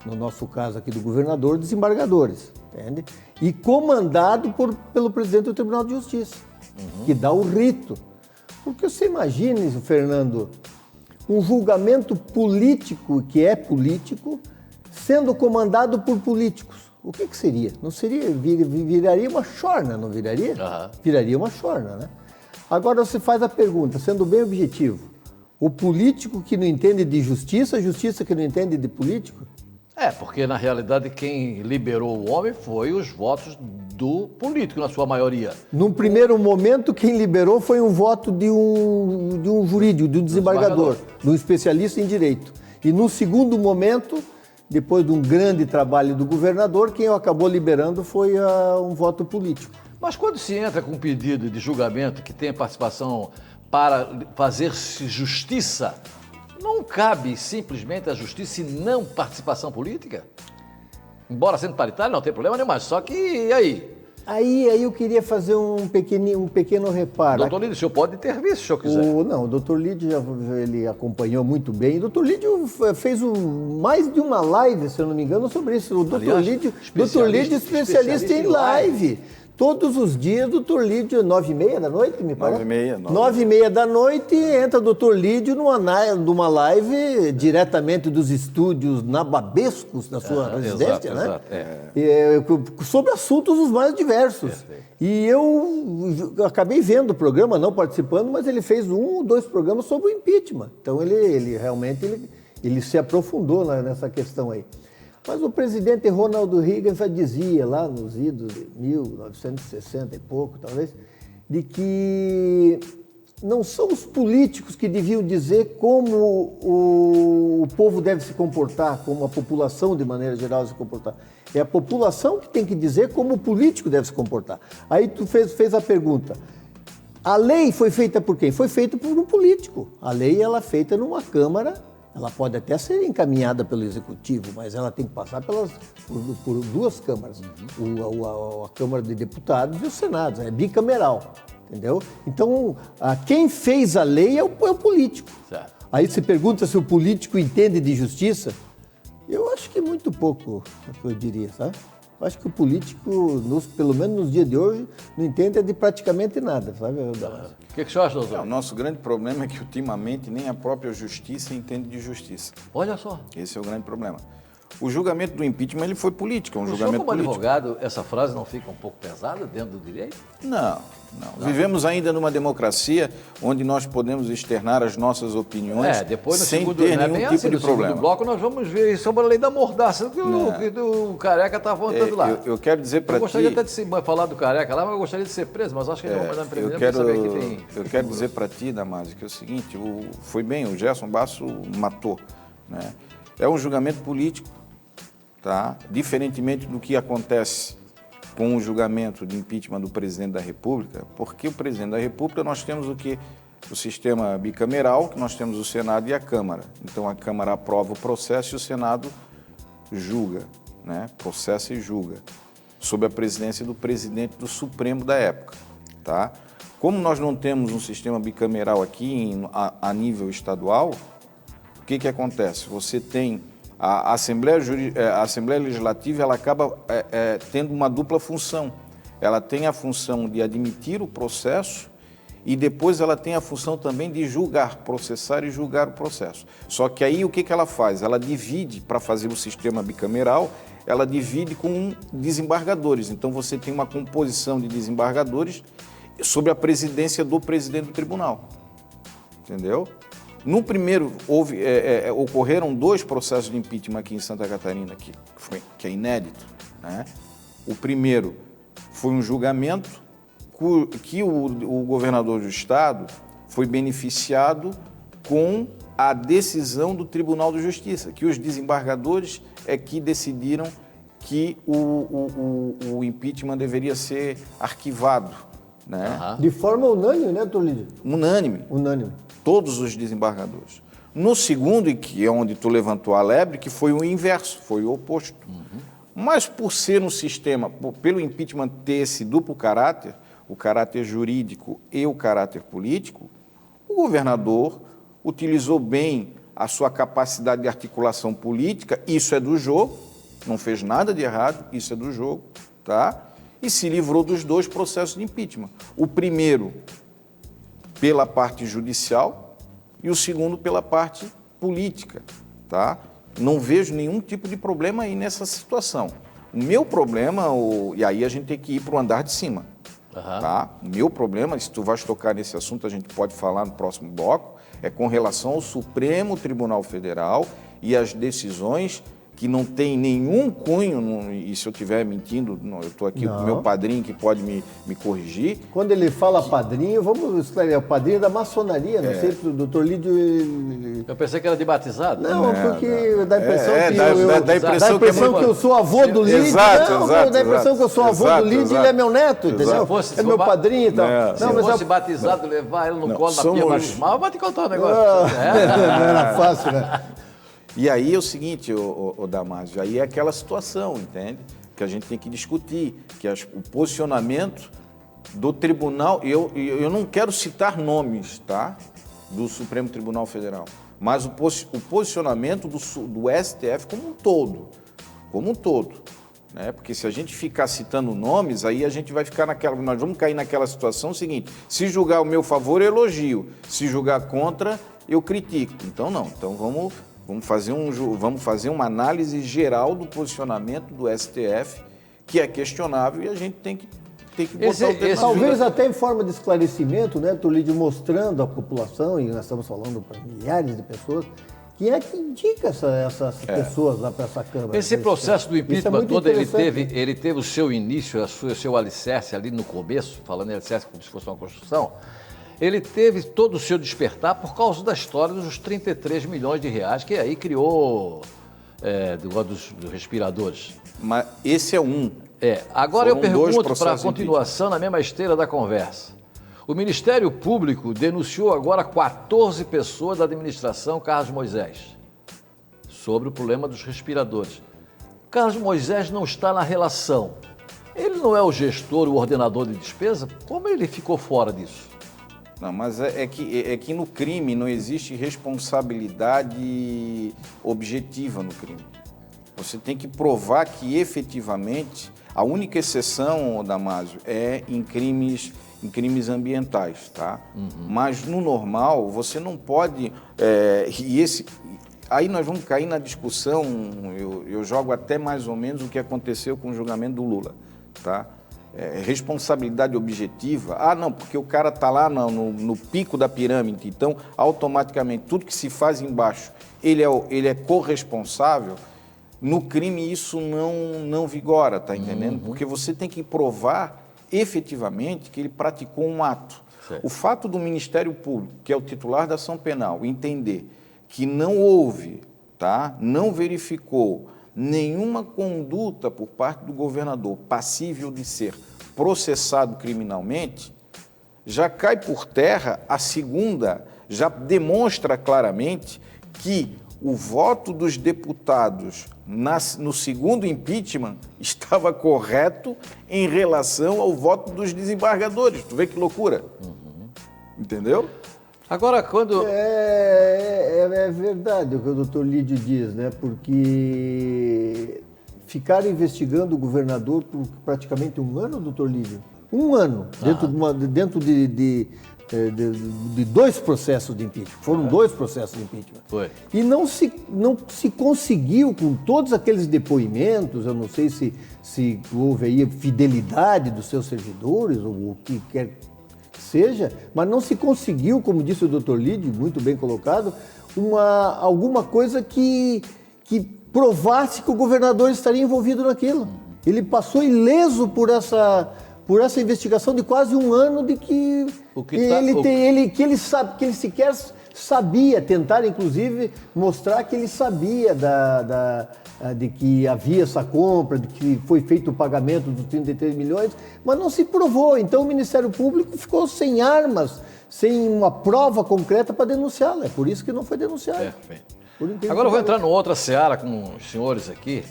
no nosso caso aqui do governador, desembargadores, entende? E comandado pelo presidente do Tribunal de Justiça, que dá o rito. Porque você imagina, Fernando, um julgamento político, que é político, sendo comandado por políticos. O que seria? Não seria, viraria uma chorna, não viraria? Viraria uma chorna, né? Agora você faz a pergunta, sendo bem objetivo. O político que não entende de justiça, a justiça que não entende de político? Porque na realidade quem liberou o homem foi os votos do político, na sua maioria. Num primeiro momento, quem liberou foi um voto de um jurídico, de um desembargador, de um especialista em direito. E no segundo momento, depois de um grande trabalho do governador, quem acabou liberando foi um voto político. Mas quando se entra com um pedido de julgamento que tem participação para fazer-se justiça, não cabe simplesmente a justiça e não participação política? Embora sendo paritário, não tem problema nenhum, mas só que, e aí? Aí eu queria fazer um pequeno reparo. Doutor Lídio, o senhor pode intervir se o senhor quiser. Não, o doutor Lídio ele acompanhou muito bem. O doutor Lídio fez mais de uma live, se eu não me engano, sobre isso. O doutor Lídio é especialista em live. Todos os dias, doutor Lídio, 9h30 da noite, me parece? 9h30 da noite, entra o doutor Lídio numa live diretamente dos estúdios nababescos da sua residência, né? Sobre assuntos os mais diversos. Perfeito. E eu acabei vendo o programa, não participando, mas ele fez 1 ou 2 programas sobre o impeachment. Então ele realmente se aprofundou nessa questão aí. Mas o presidente Ronald Reagan já dizia lá nos idos de 1960 e pouco, talvez, de que não são os políticos que deviam dizer como o povo deve se comportar, como a população de maneira geral se comportar. É a população que tem que dizer como o político deve se comportar. Aí tu fez a pergunta. A lei foi feita por quem? Foi feita por um político. A lei ela é feita numa Câmara. Ela pode até ser encaminhada pelo Executivo, mas ela tem que passar por 2 câmaras. A Câmara de Deputados e o Senado, é bicameral, entendeu? Então, quem fez a lei é o político. Certo. Aí se pergunta se o político entende de justiça, eu acho que muito pouco, eu diria, sabe? Eu acho que o político, pelo menos nos dias de hoje, não entende de praticamente nada, sabe? O que o senhor acha, doutor? O nosso grande problema é que, ultimamente, nem a própria justiça entende de justiça. Olha só. Esse é o grande problema. O julgamento do impeachment ele foi político, um julgamento político. Como político. Advogado, essa frase não fica um pouco pesada dentro do direito? Não. Vivemos ainda numa democracia onde nós podemos externar as nossas opiniões depois no sem segundo, ter nenhum tipo assim, de problema. No bloco nós vamos ver sobre a lei da mordaça que o Careca está voltando lá. Eu quero dizer para ti... Eu gostaria até de falar do Careca lá, mas eu gostaria de ser preso, mas acho que ele vai mandar preso. Eu quero dizer para ti, Damásio, que é o seguinte, foi bem, o Gerson Basso matou, né? É um julgamento político, tá? Diferentemente do que acontece com o julgamento de impeachment do presidente da República, porque o presidente da República nós temos o quê? O sistema bicameral, que nós temos o Senado e a Câmara. Então a Câmara aprova o processo e o Senado julga, né? Processa e julga, sob a presidência do presidente do Supremo da época, tá? Como nós não temos um sistema bicameral aqui a nível estadual, o que acontece? Você tem a Assembleia Legislativa, ela acaba tendo uma dupla função. Ela tem a função de admitir o processo e depois ela tem a função também de julgar, processar e julgar o processo. Só que aí o que ela faz? Ela divide, para fazer o sistema bicameral, ela divide com desembargadores. Então você tem uma composição de desembargadores sob a presidência do presidente do tribunal. Entendeu? No primeiro, ocorreram 2 processos de impeachment aqui em Santa Catarina, que é inédito, né? O primeiro foi um julgamento que o governador do estado foi beneficiado com a decisão do Tribunal de Justiça, que os desembargadores é que decidiram que o impeachment deveria ser arquivado, né? De forma unânime, né, doutor Lídio? Unânime. Todos os desembargadores. No segundo, e que é onde tu levantou a lebre, que foi o inverso, foi o oposto. Mas por ser um sistema, pelo impeachment ter esse duplo caráter, o caráter jurídico e o caráter político, o governador utilizou bem a sua capacidade de articulação política, isso é do jogo, não fez nada de errado, isso é do jogo, tá? E se livrou dos 2 processos de impeachment. O primeiro pela parte judicial e o segundo pela parte política, tá? Não vejo nenhum tipo de problema aí nessa situação. O meu problema, e aí a gente tem que ir para o andar de cima, Tá? O meu problema, se tu vais tocar nesse assunto, a gente pode falar no próximo bloco, é com relação ao Supremo Tribunal Federal e as decisões que não tem nenhum cunho, e se eu estiver mentindo, eu estou aqui com o meu padrinho que pode me corrigir. Quando ele fala padrinho, vamos esclarecer, é o padrinho da maçonaria, não sei se o doutor Lídio... Eu pensei que era de batizado. Não, porque dá a impressão que que eu sou avô do Lídio. Exato, dá a impressão que eu sou avô do Lídio e ele é meu neto, entendeu? Se é meu padrinho e tal. Se fosse batizado, levar ele no colo da pia batismal, eu vou te contar um negócio. Não era fácil, né? E aí é o seguinte, o Damásio, aí é aquela situação, entende? Que a gente tem que discutir, que o posicionamento do tribunal, eu não quero citar nomes, tá? Do Supremo Tribunal Federal, mas o posicionamento do STF como um todo, né? Porque se a gente ficar citando nomes, aí a gente vai ficar nós vamos cair naquela situação seguinte, se julgar ao meu favor, eu elogio, se julgar contra, eu critico. Então não, vamos fazer uma análise geral do posicionamento do STF, que é questionável, e a gente tem que botar o tema. Talvez até em forma de esclarecimento, né, Tolídio, mostrando à população, e nós estamos falando para milhares de pessoas, quem é que indica essas pessoas lá para essa Câmara. Esse processo do impeachment todo, ele teve o seu início, o seu alicerce ali no começo, falando em alicerce como se fosse uma construção. Ele teve todo o seu despertar por causa da história dos 33 milhões de reais que aí criou dos respiradores. Mas esse é um. Agora eu pergunto para a continuação na mesma esteira da conversa. O Ministério Público denunciou agora 14 pessoas da administração Carlos Moisés sobre o problema dos respiradores. Carlos Moisés não está na relação. Ele não é o gestor, o ordenador de despesa? Como ele ficou fora disso? Não, mas é que no crime não existe responsabilidade objetiva no crime. Você tem que provar que efetivamente, a única exceção, Damásio, é em crimes ambientais, tá? Mas no normal, você não pode... Aí nós vamos cair na discussão, eu jogo até mais ou menos o que aconteceu com o julgamento do Lula, tá? Responsabilidade objetiva, não, porque o cara está lá no pico da pirâmide, então automaticamente tudo que se faz embaixo, ele é corresponsável. No crime isso não vigora, tá entendendo? Porque você tem que provar efetivamente que ele praticou um ato. Certo. O fato do Ministério Público, que é o titular da ação penal, entender que não houve, tá? Não verificou nenhuma conduta por parte do governador passível de ser processado criminalmente, já cai por terra a segunda, já demonstra claramente que o voto dos deputados no segundo impeachment estava correto em relação ao voto dos desembargadores. Tu vê que loucura? Entendeu? Agora, quando... É verdade o que o doutor Lídio diz, né? Porque ficaram investigando o governador por praticamente um ano, doutor Lídio? Um ano, dentro de 2 processos de impeachment. Foram 2 processos de impeachment. Foi. E não se conseguiu, com todos aqueles depoimentos, eu não sei se houve aí fidelidade dos seus servidores, ou o que quer que seja, mas não se conseguiu, como disse o doutor Lídio, muito bem colocado, alguma coisa que provasse que o governador estaria envolvido naquilo. Ele passou ileso por essa investigação de quase um ano de que ele sequer sabia, tentar inclusive mostrar que ele sabia de que havia essa compra, de que foi feito o pagamento dos 33 milhões, mas não se provou. Então o Ministério Público ficou sem armas, sem uma prova concreta para denunciá-lo. É por isso que não foi denunciado. Perfeito. Agora eu vou entrar numa outra seara com os senhores aqui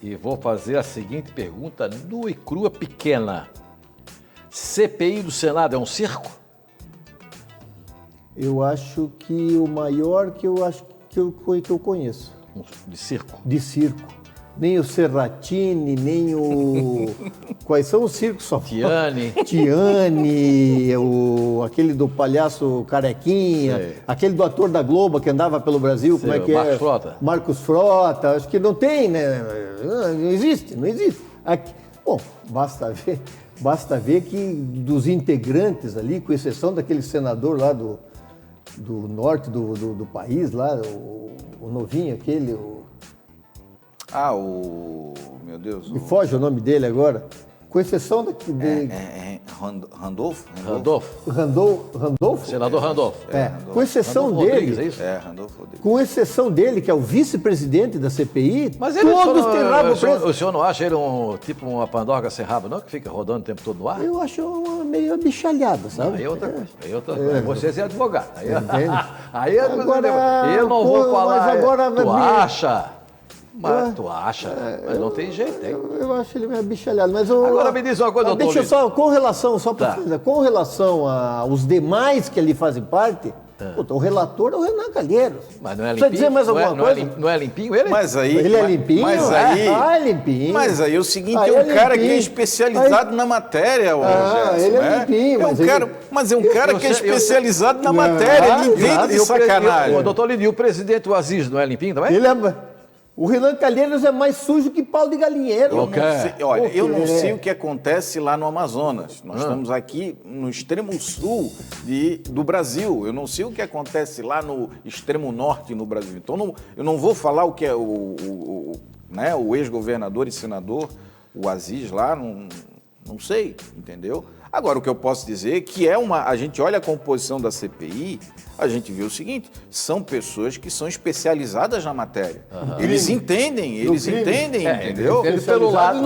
e vou fazer a seguinte pergunta nua e crua pequena. CPI do Senado é um circo? Eu acho que o maior que eu conheço. De circo? De circo. Nem o Serratini, nem o... Quais são os circos? Tiane, aquele do palhaço Carequinha, aquele do ator da Globo que andava pelo Brasil, como é que Marcos Frota. Marcos Frota, acho que não tem, né? Não existe. Aqui, bom, basta ver Basta ver que dos integrantes ali, com exceção daquele senador lá do norte do país, lá, o novinho aquele, Meu Deus. me foge o nome dele agora. Com exceção Randolfo? Randolfo? Senador Randolfo. Com exceção Randolfo dele, Rodrigues, é isso? Randolfo Rodrigues. com exceção dele, que é o vice-presidente da CPI, Mas ele, todos têm rabo preso. o senhor não acha ele tipo uma pandorga sem rabo, não? Que fica rodando o tempo todo no ar? Eu acho meio abichalhada, sabe? Aí é outra coisa. Aí é outra coisa. Você é advogado. Aí, Entende? aí é Agora, eu não vou falar. mas agora tu me- acha? Mas tu acha? Mas não tem jeito, hein? Eu acho ele meio abichalhado, mas Agora me diz uma coisa, doutor deixa eu Lídio. só, com relação, só para Tá. finalizar, com relação aos demais que ali fazem parte, puta, o relator é o Renan Calheiros. Mas não é limpinho? Precisa dizer mais Não é- alguma não é coisa? lim- Não é limpinho ele? Mas aí... Ele é limpinho? Mas aí... É limpinho. Mas aí é o seguinte, Aí é um é cara que é limpinho. especializado na matéria, Gerson, ele é né? limpinho, mas Mas é um cara que é eu sei- especializado na matéria, ele entende de sacanagem. O doutor Lídio, e o presidente o Aziz não é limpinho também? Ele o Renan Calheiros é mais sujo que pau de galinheiro. Eu não sei, olha, eu não É. sei o que acontece lá no Amazonas. Nós estamos aqui no extremo sul do Brasil. Eu não sei o que acontece lá no extremo norte no Brasil. Então, eu não vou falar o que é né, o ex-governador e senador, o Aziz lá, não sei, entendeu? Agora, o que eu posso dizer é que a gente olha a composição da CPI, a gente vê o seguinte, são pessoas que são especializadas na matéria. Eles entendem, entendeu? Ele pelo lado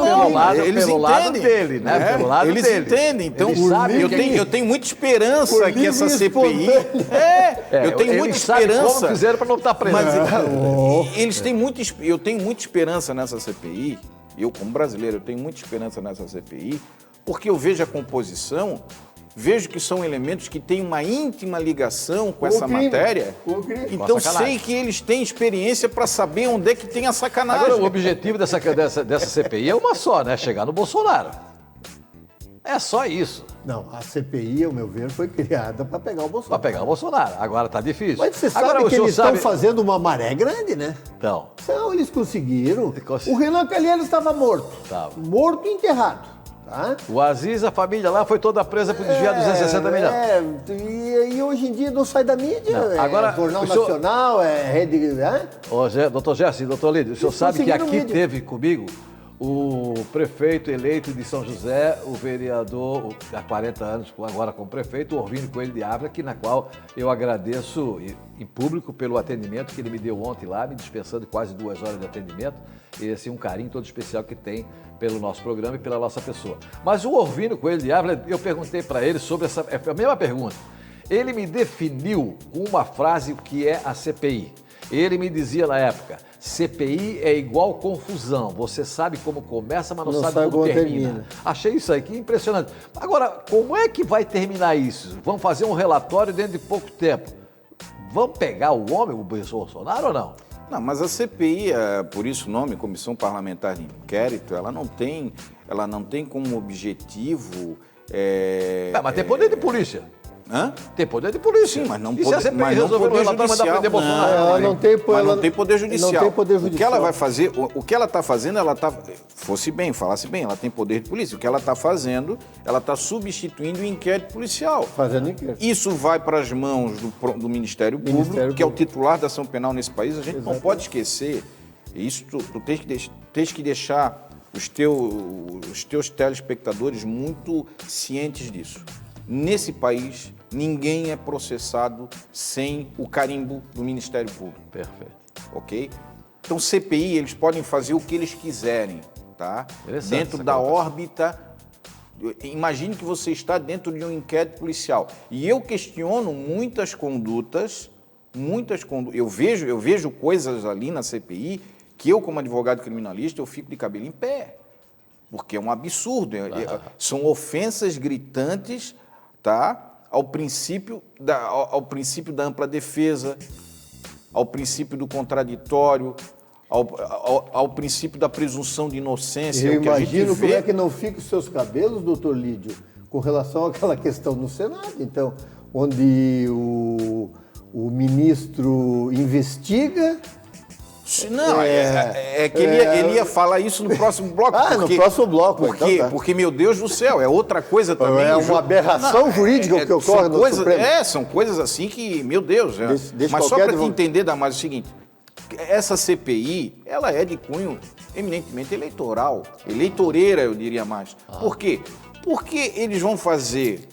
dele, né? Pelo lado eles dele. entendem. Então, Eles sabem eu tenho muita esperança que essa CPI... eu tenho muita eles sabem esperança. como fizeram para não estar preso. Mas eu tenho muita esperança nessa CPI, eu como brasileiro, eu tenho muita esperança nessa CPI, porque eu vejo a composição, vejo que são elementos que têm uma íntima ligação com essa crime. matéria, Com o crime. então Com a sacanagem. sei que eles têm experiência para saber onde é que tem a sacanagem. Agora, o objetivo dessa CPI é uma só, né? Chegar no Bolsonaro. É só isso. Não, a CPI, ao meu ver, foi criada para pegar o Para Bolsonaro. pegar o Bolsonaro. Agora tá difícil. Mas você Agora, sabe o que senhor eles estão fazendo uma maré grande, né? Então, Então, eles conseguiram. Consegui- O Renan Calheiros estava morto. Tava. Morto e enterrado. Tá? o Aziz, a família lá, foi toda presa por desviar 260 milhões. E hoje em dia não sai da mídia. Não, agora, Jornal o senhor- Nacional, Rede. Doutor Gerson, doutor Lídio, o senhor Eles sabe que conseguiram aqui mídia. teve comigo o prefeito eleito de São José, o vereador há 40 anos, agora como prefeito, o Orvínio Coelho de Ávila, na qual eu agradeço em público pelo atendimento que ele me deu ontem lá, me dispensando quase 2 horas de atendimento, e assim, um carinho todo especial que tem pelo nosso programa e pela nossa pessoa. Mas o Orvínio Coelho de Ávila, eu perguntei para ele sobre a mesma pergunta. Ele me definiu com uma frase o que é a CPI. Ele me dizia na época, CPI é igual confusão. Você sabe como começa, mas não sabe como termina. Achei isso aí que impressionante. Agora, como é que vai terminar isso? Vamos fazer um relatório dentro de pouco tempo. Vamos pegar o homem, o Bolsonaro ou não? Não, mas a CPI, por isso o nome, Comissão Parlamentar de Inquérito, ela não tem como objetivo... Mas tem poder de polícia. Hã? Tem poder de polícia. Sim, mas não E se a CPI resolver poder relatório, mandar prender Bolsonaro? Ela não tem mas ela não tem poder judicial. não tem poder O que judicial. ela vai fazer, o que ela está fazendo, falasse bem, ela tem poder de polícia. O que ela está fazendo, ela está substituindo o inquérito policial. Fazendo inquérito. Isso vai para as mãos do Ministério Público, que é o titular da ação penal nesse país. A gente não pode esquecer. Isso tu tens que deixar os teus telespectadores muito cientes disso. Nesse país, ninguém é processado sem o carimbo do Ministério Público. Perfeito. Ok? Então, CPI, eles podem fazer o que eles quiserem, tá? Interessante Dentro essa da colocação. órbita. Imagine que você está dentro de um inquérito policial. E eu questiono muitas condutas. Eu vejo coisas ali na CPI que eu, como advogado criminalista, eu fico de cabelo em pé. Porque é um absurdo. São ofensas gritantes, tá? Ao princípio da ampla defesa, ao princípio do contraditório, ao princípio da presunção de inocência. Eu o que a gente imagino vê. como é que não ficam os seus cabelos, doutor Lídio, com relação àquela questão no Senado. Então, onde o ministro investiga Não, é que ele ia falar isso no próximo bloco. No próximo bloco. Por quê? Então tá. Porque, meu Deus do céu, é outra coisa também. É uma aberração jurídica que ocorre no Supremo. São coisas assim que, meu Deus. Deixa mas só para te entender, Damásio, é o seguinte, essa CPI, ela é de cunho eminentemente eleitoreira, eu diria mais. Por quê? Porque eles vão fazer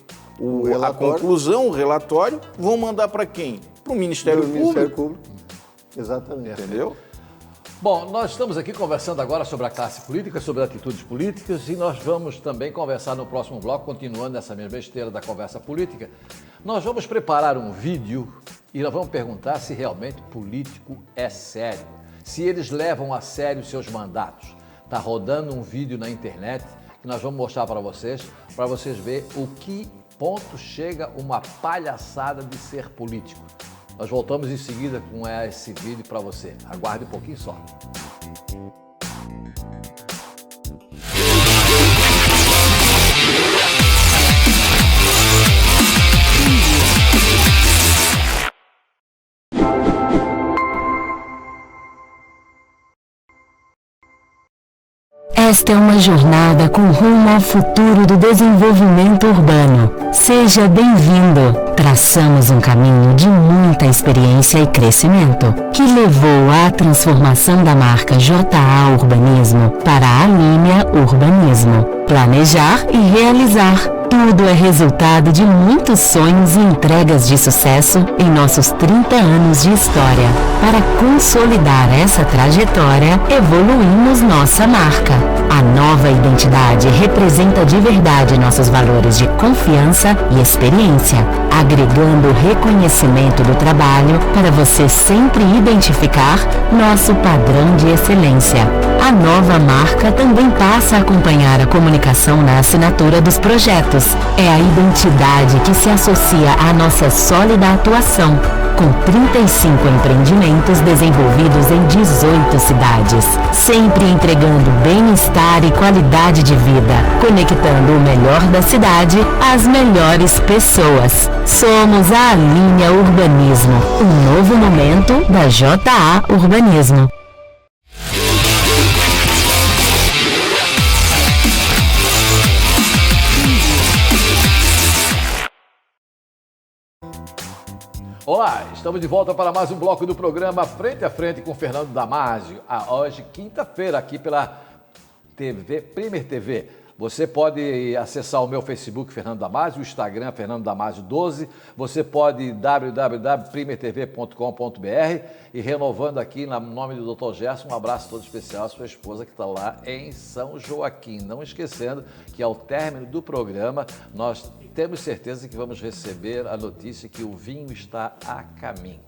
a conclusão, o relatório, vão mandar para quem? Para o Ministério Público. Exatamente. Entendeu? Bom, nós estamos aqui conversando agora sobre a classe política, sobre atitudes políticas, e nós vamos também conversar no próximo bloco, continuando nessa mesma esteira da conversa política. Nós vamos preparar um vídeo e nós vamos perguntar se realmente político é sério, se eles levam a sério seus mandatos. Está rodando um vídeo na internet que nós vamos mostrar para vocês verem o que ponto chega uma palhaçada de ser político. Nós voltamos em seguida com esse vídeo para você. Aguarde um pouquinho só. Esta é uma jornada com rumo ao futuro do desenvolvimento urbano. Seja bem-vindo. Traçamos um caminho de muita experiência e crescimento, que levou à transformação da marca JA Urbanismo para a Alinea Urbanismo. Planejar e realizar. Tudo é resultado de muitos sonhos e entregas de sucesso em nossos 30 anos de história. Para consolidar essa trajetória, evoluímos nossa marca. A nova identidade representa de verdade nossos valores de confiança e experiência, agregando reconhecimento do trabalho para você sempre identificar nosso padrão de excelência. A nova marca também passa a acompanhar a comunicação na assinatura dos projetos. É a identidade que se associa à nossa sólida atuação, com 35 empreendimentos desenvolvidos em 18 cidades, sempre entregando bem-estar e qualidade de vida, conectando o melhor da cidade às melhores pessoas. Somos a Alinea Urbanismo, um novo momento da JA Urbanismo. Olá, estamos de volta para mais um bloco do programa Frente a Frente com Fernando Damásio. Hoje, quinta-feira, aqui pela TV, Premier TV. Você pode acessar o meu Facebook, Fernando Damásio, o Instagram, Fernando Damásio 12. Você pode www.primertv.com.br e renovando aqui, no nome do Dr. Gerson, um abraço todo especial à sua esposa que está lá em São Joaquim. Não esquecendo que ao término do programa, nós temos certeza que vamos receber a notícia que o vinho está a caminho.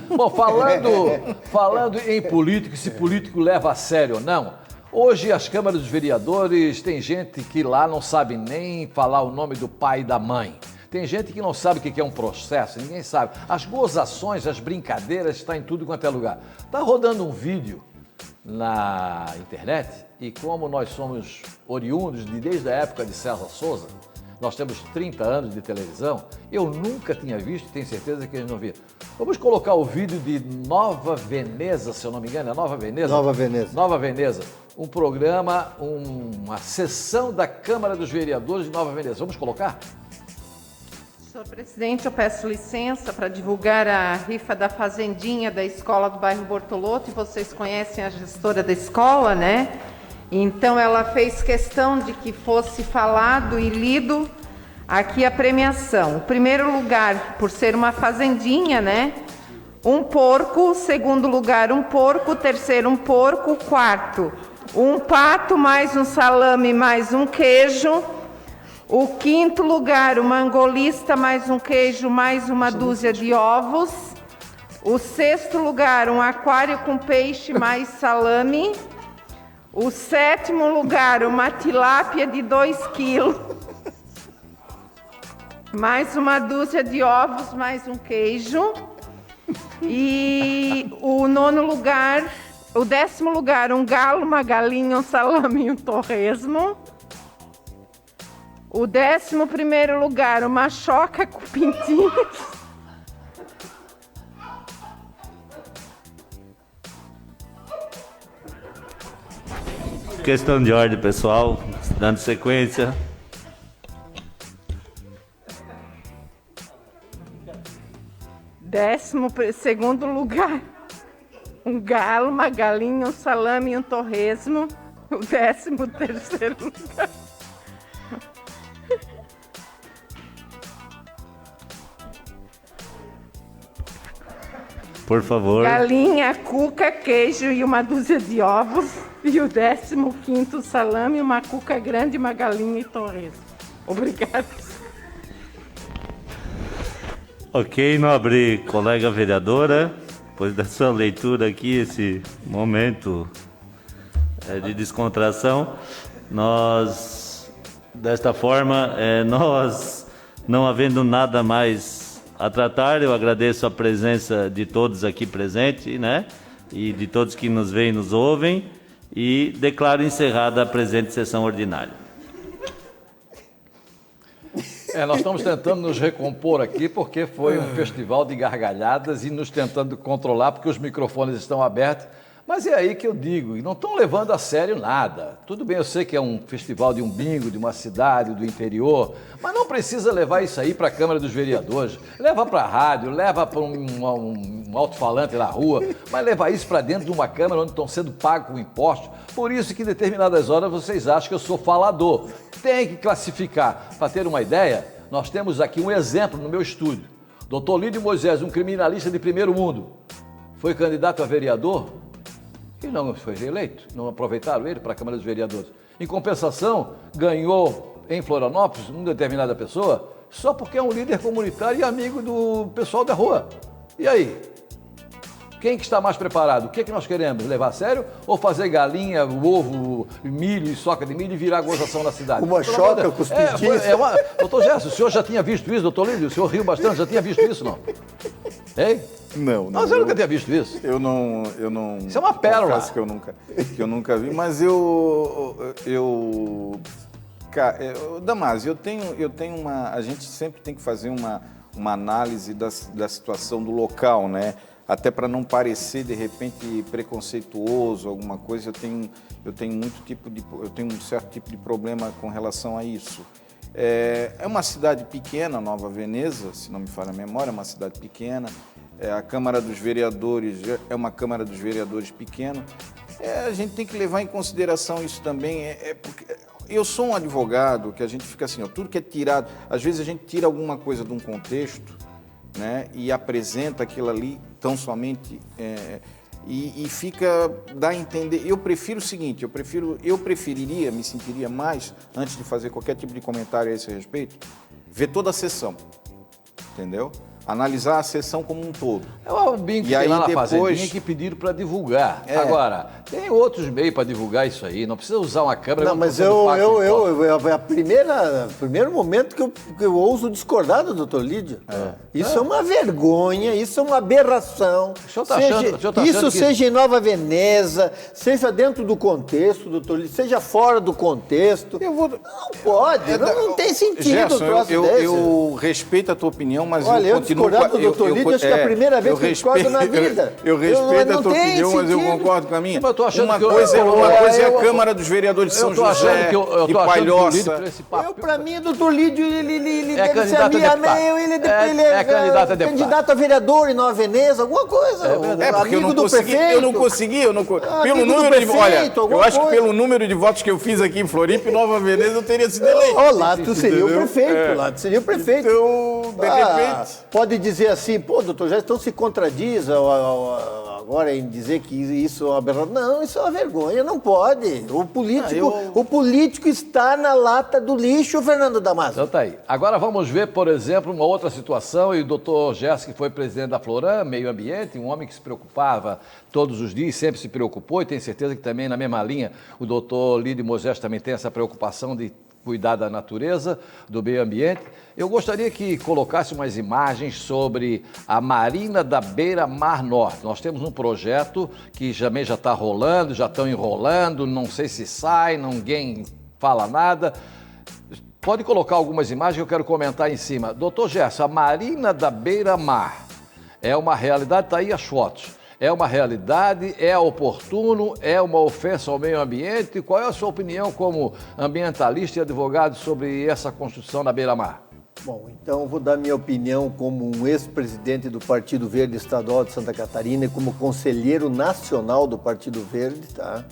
Bom, falando em político, se político leva a sério ou não, hoje as câmaras dos vereadores, tem gente que lá não sabe nem falar o nome do pai e da mãe. Tem gente que não sabe o que é um processo, ninguém sabe. As gozações, as brincadeiras, estão em tudo quanto é lugar. Está rodando um vídeo na internet e como nós somos oriundos desde a época de César Souza, nós temos 30 anos de televisão, eu nunca tinha visto, tenho certeza que eles não viram. Vamos colocar o vídeo de Nova Veneza, se eu não me engano, é Nova Veneza? Nova Veneza. Nova Veneza, um programa, uma sessão da Câmara dos Vereadores de Nova Veneza. Vamos colocar? Senhor presidente, eu peço licença para divulgar a rifa da Fazendinha da escola do bairro Bortolotto, e vocês conhecem a gestora da escola, né? Então ela fez questão de que fosse falado e lido aqui a premiação. O primeiro lugar, por ser uma fazendinha, né? Um porco, segundo lugar um porco, terceiro um porco, quarto um pato, mais um salame, mais um queijo. O quinto lugar, uma angolista, mais um queijo, mais uma dúzia de ovos. O sexto lugar, um aquário com peixe, mais salame. O sétimo lugar, uma tilápia de 2 quilos, mais uma dúzia de ovos, mais um queijo. E o nono lugar, o 10º lugar, um galo, uma galinha, um salame e um torresmo. O 11º lugar, uma choca com pintinhos. questão de ordem, pessoal, dando sequência. Segundo lugar, um galo, uma galinha, um salame e um torresmo. O 13º lugar. Por favor. Galinha, cuca, queijo e uma dúzia de ovos. E o 15º salame, uma cuca grande, uma galinha e torresmo. Obrigada. Ok, nobre colega vereadora, depois da sua leitura aqui, esse momento de descontração, nós, desta forma, nós, não havendo nada mais a tratar, eu agradeço a presença de todos aqui presentes, né, e de todos que nos veem e nos ouvem, e declaro encerrada a presente sessão ordinária. Nós estamos tentando nos recompor aqui porque foi um festival de gargalhadas e nos tentando controlar porque os microfones estão abertos. Mas é aí que eu digo, e não estão levando a sério nada. Tudo bem, eu sei que é um festival de um bingo, de uma cidade, do interior, mas não precisa levar isso aí para a Câmara dos Vereadores. Leva para a rádio, leva para um alto-falante na rua, mas levar isso para dentro de uma Câmara onde estão sendo pagos com impostos. Por isso que em determinadas horas vocês acham que eu sou falador. Tem que classificar. Para ter uma ideia, nós temos aqui um exemplo no meu estúdio. Dr. Lídio Moisés, um criminalista de primeiro mundo, foi candidato a vereador e não foi reeleito. Não aproveitaram ele para a Câmara dos Vereadores. Em compensação, ganhou em Florianópolis uma determinada pessoa só porque é um líder comunitário e amigo do pessoal da rua. E aí? Quem que está mais preparado? O que é que nós queremos? Levar a sério ou fazer galinha, ovo, milho e soca de milho e virar gozação na cidade? Uma choca com os pintinhos. Doutor Gerson, o senhor já tinha visto isso, doutor Lídio? O senhor riu bastante, já tinha visto isso, não? Hein? Não. Mas eu nunca tinha visto isso. Eu não. Isso é uma pérola. Confesso que eu nunca vi, mas Damásio, eu tenho uma. A gente sempre tem que fazer uma análise da situação do local, né? Até para não parecer de repente preconceituoso, alguma coisa. Eu tenho um certo tipo de problema com relação a isso. É uma cidade pequena, Nova Veneza, se não me falha a memória, é uma cidade pequena. A Câmara dos Vereadores é uma Câmara dos Vereadores pequena. A gente tem que levar em consideração isso também. Porque eu sou um advogado que a gente fica assim, tudo que é tirado, às vezes a gente tira alguma coisa de um contexto, né, e apresenta aquilo ali tão somente e dá a entender. Eu prefiro o seguinte, eu preferiria, me sentiria mais, antes de fazer qualquer tipo de comentário a esse respeito, ver toda a sessão, entendeu? Analisar a sessão como um todo. É o bingo que tem lá na Fazendinha que pediram para divulgar. Agora, tem outros meios para divulgar isso aí, não precisa usar uma câmera. Não, mas é o primeiro momento que eu ouso discordar do doutor Lídio. Isso é uma vergonha, isso é uma aberração. O senhor está achando isso seja em Nova Veneza, seja dentro do contexto, doutor Lídio, seja fora do contexto. Não pode, não tem sentido. Gerson, eu respeito a tua opinião, mas olha, eu discordar do doutor Lídio, acho que é a primeira vez que eu discordo na vida. Eu respeito a tua opinião, mas eu concordo com a minha. Eu tô achando uma coisa é a Câmara dos Vereadores de São José e Palhoça. Para mim, o doutor Lídio, ele é deve ser ele é candidato a vereador em Nova Veneza, alguma coisa. Porque eu não consegui. Pelo número de... Olha, eu acho que pelo número de votos que eu fiz aqui em Floripa e Nova Veneza, eu teria sido eleito. Lá tu seria o prefeito. Então, de repente... Pode dizer assim, doutor, já então se contradiz agora em dizer que isso é uma aberração. Não, isso é uma vergonha, não pode. O político está na lata do lixo, Fernando Damasio. Então tá aí. Agora vamos ver, por exemplo, uma outra situação, e o doutor Gerson, que foi presidente da Floram, Meio Ambiente, um homem que se preocupava todos os dias, sempre se preocupou, e tenho certeza que também na mesma linha o doutor Lídio Moisés também tem essa preocupação de cuidar da natureza, do meio ambiente. Eu gostaria que colocasse umas imagens sobre a Marina da Beira-Mar Norte. Nós temos um projeto que também já está rolando, já estão enrolando, não sei se sai, ninguém fala nada. Pode colocar algumas imagens que eu quero comentar em cima. Doutor Gerson, a Marina da Beira-Mar é uma realidade, está aí as fotos. É uma realidade? É oportuno? É uma ofensa ao meio ambiente? Qual é a sua opinião como ambientalista e advogado sobre essa construção na beira-mar? Bom, então eu vou dar minha opinião como um ex-presidente do Partido Verde Estadual de Santa Catarina e como conselheiro nacional do Partido Verde, tá?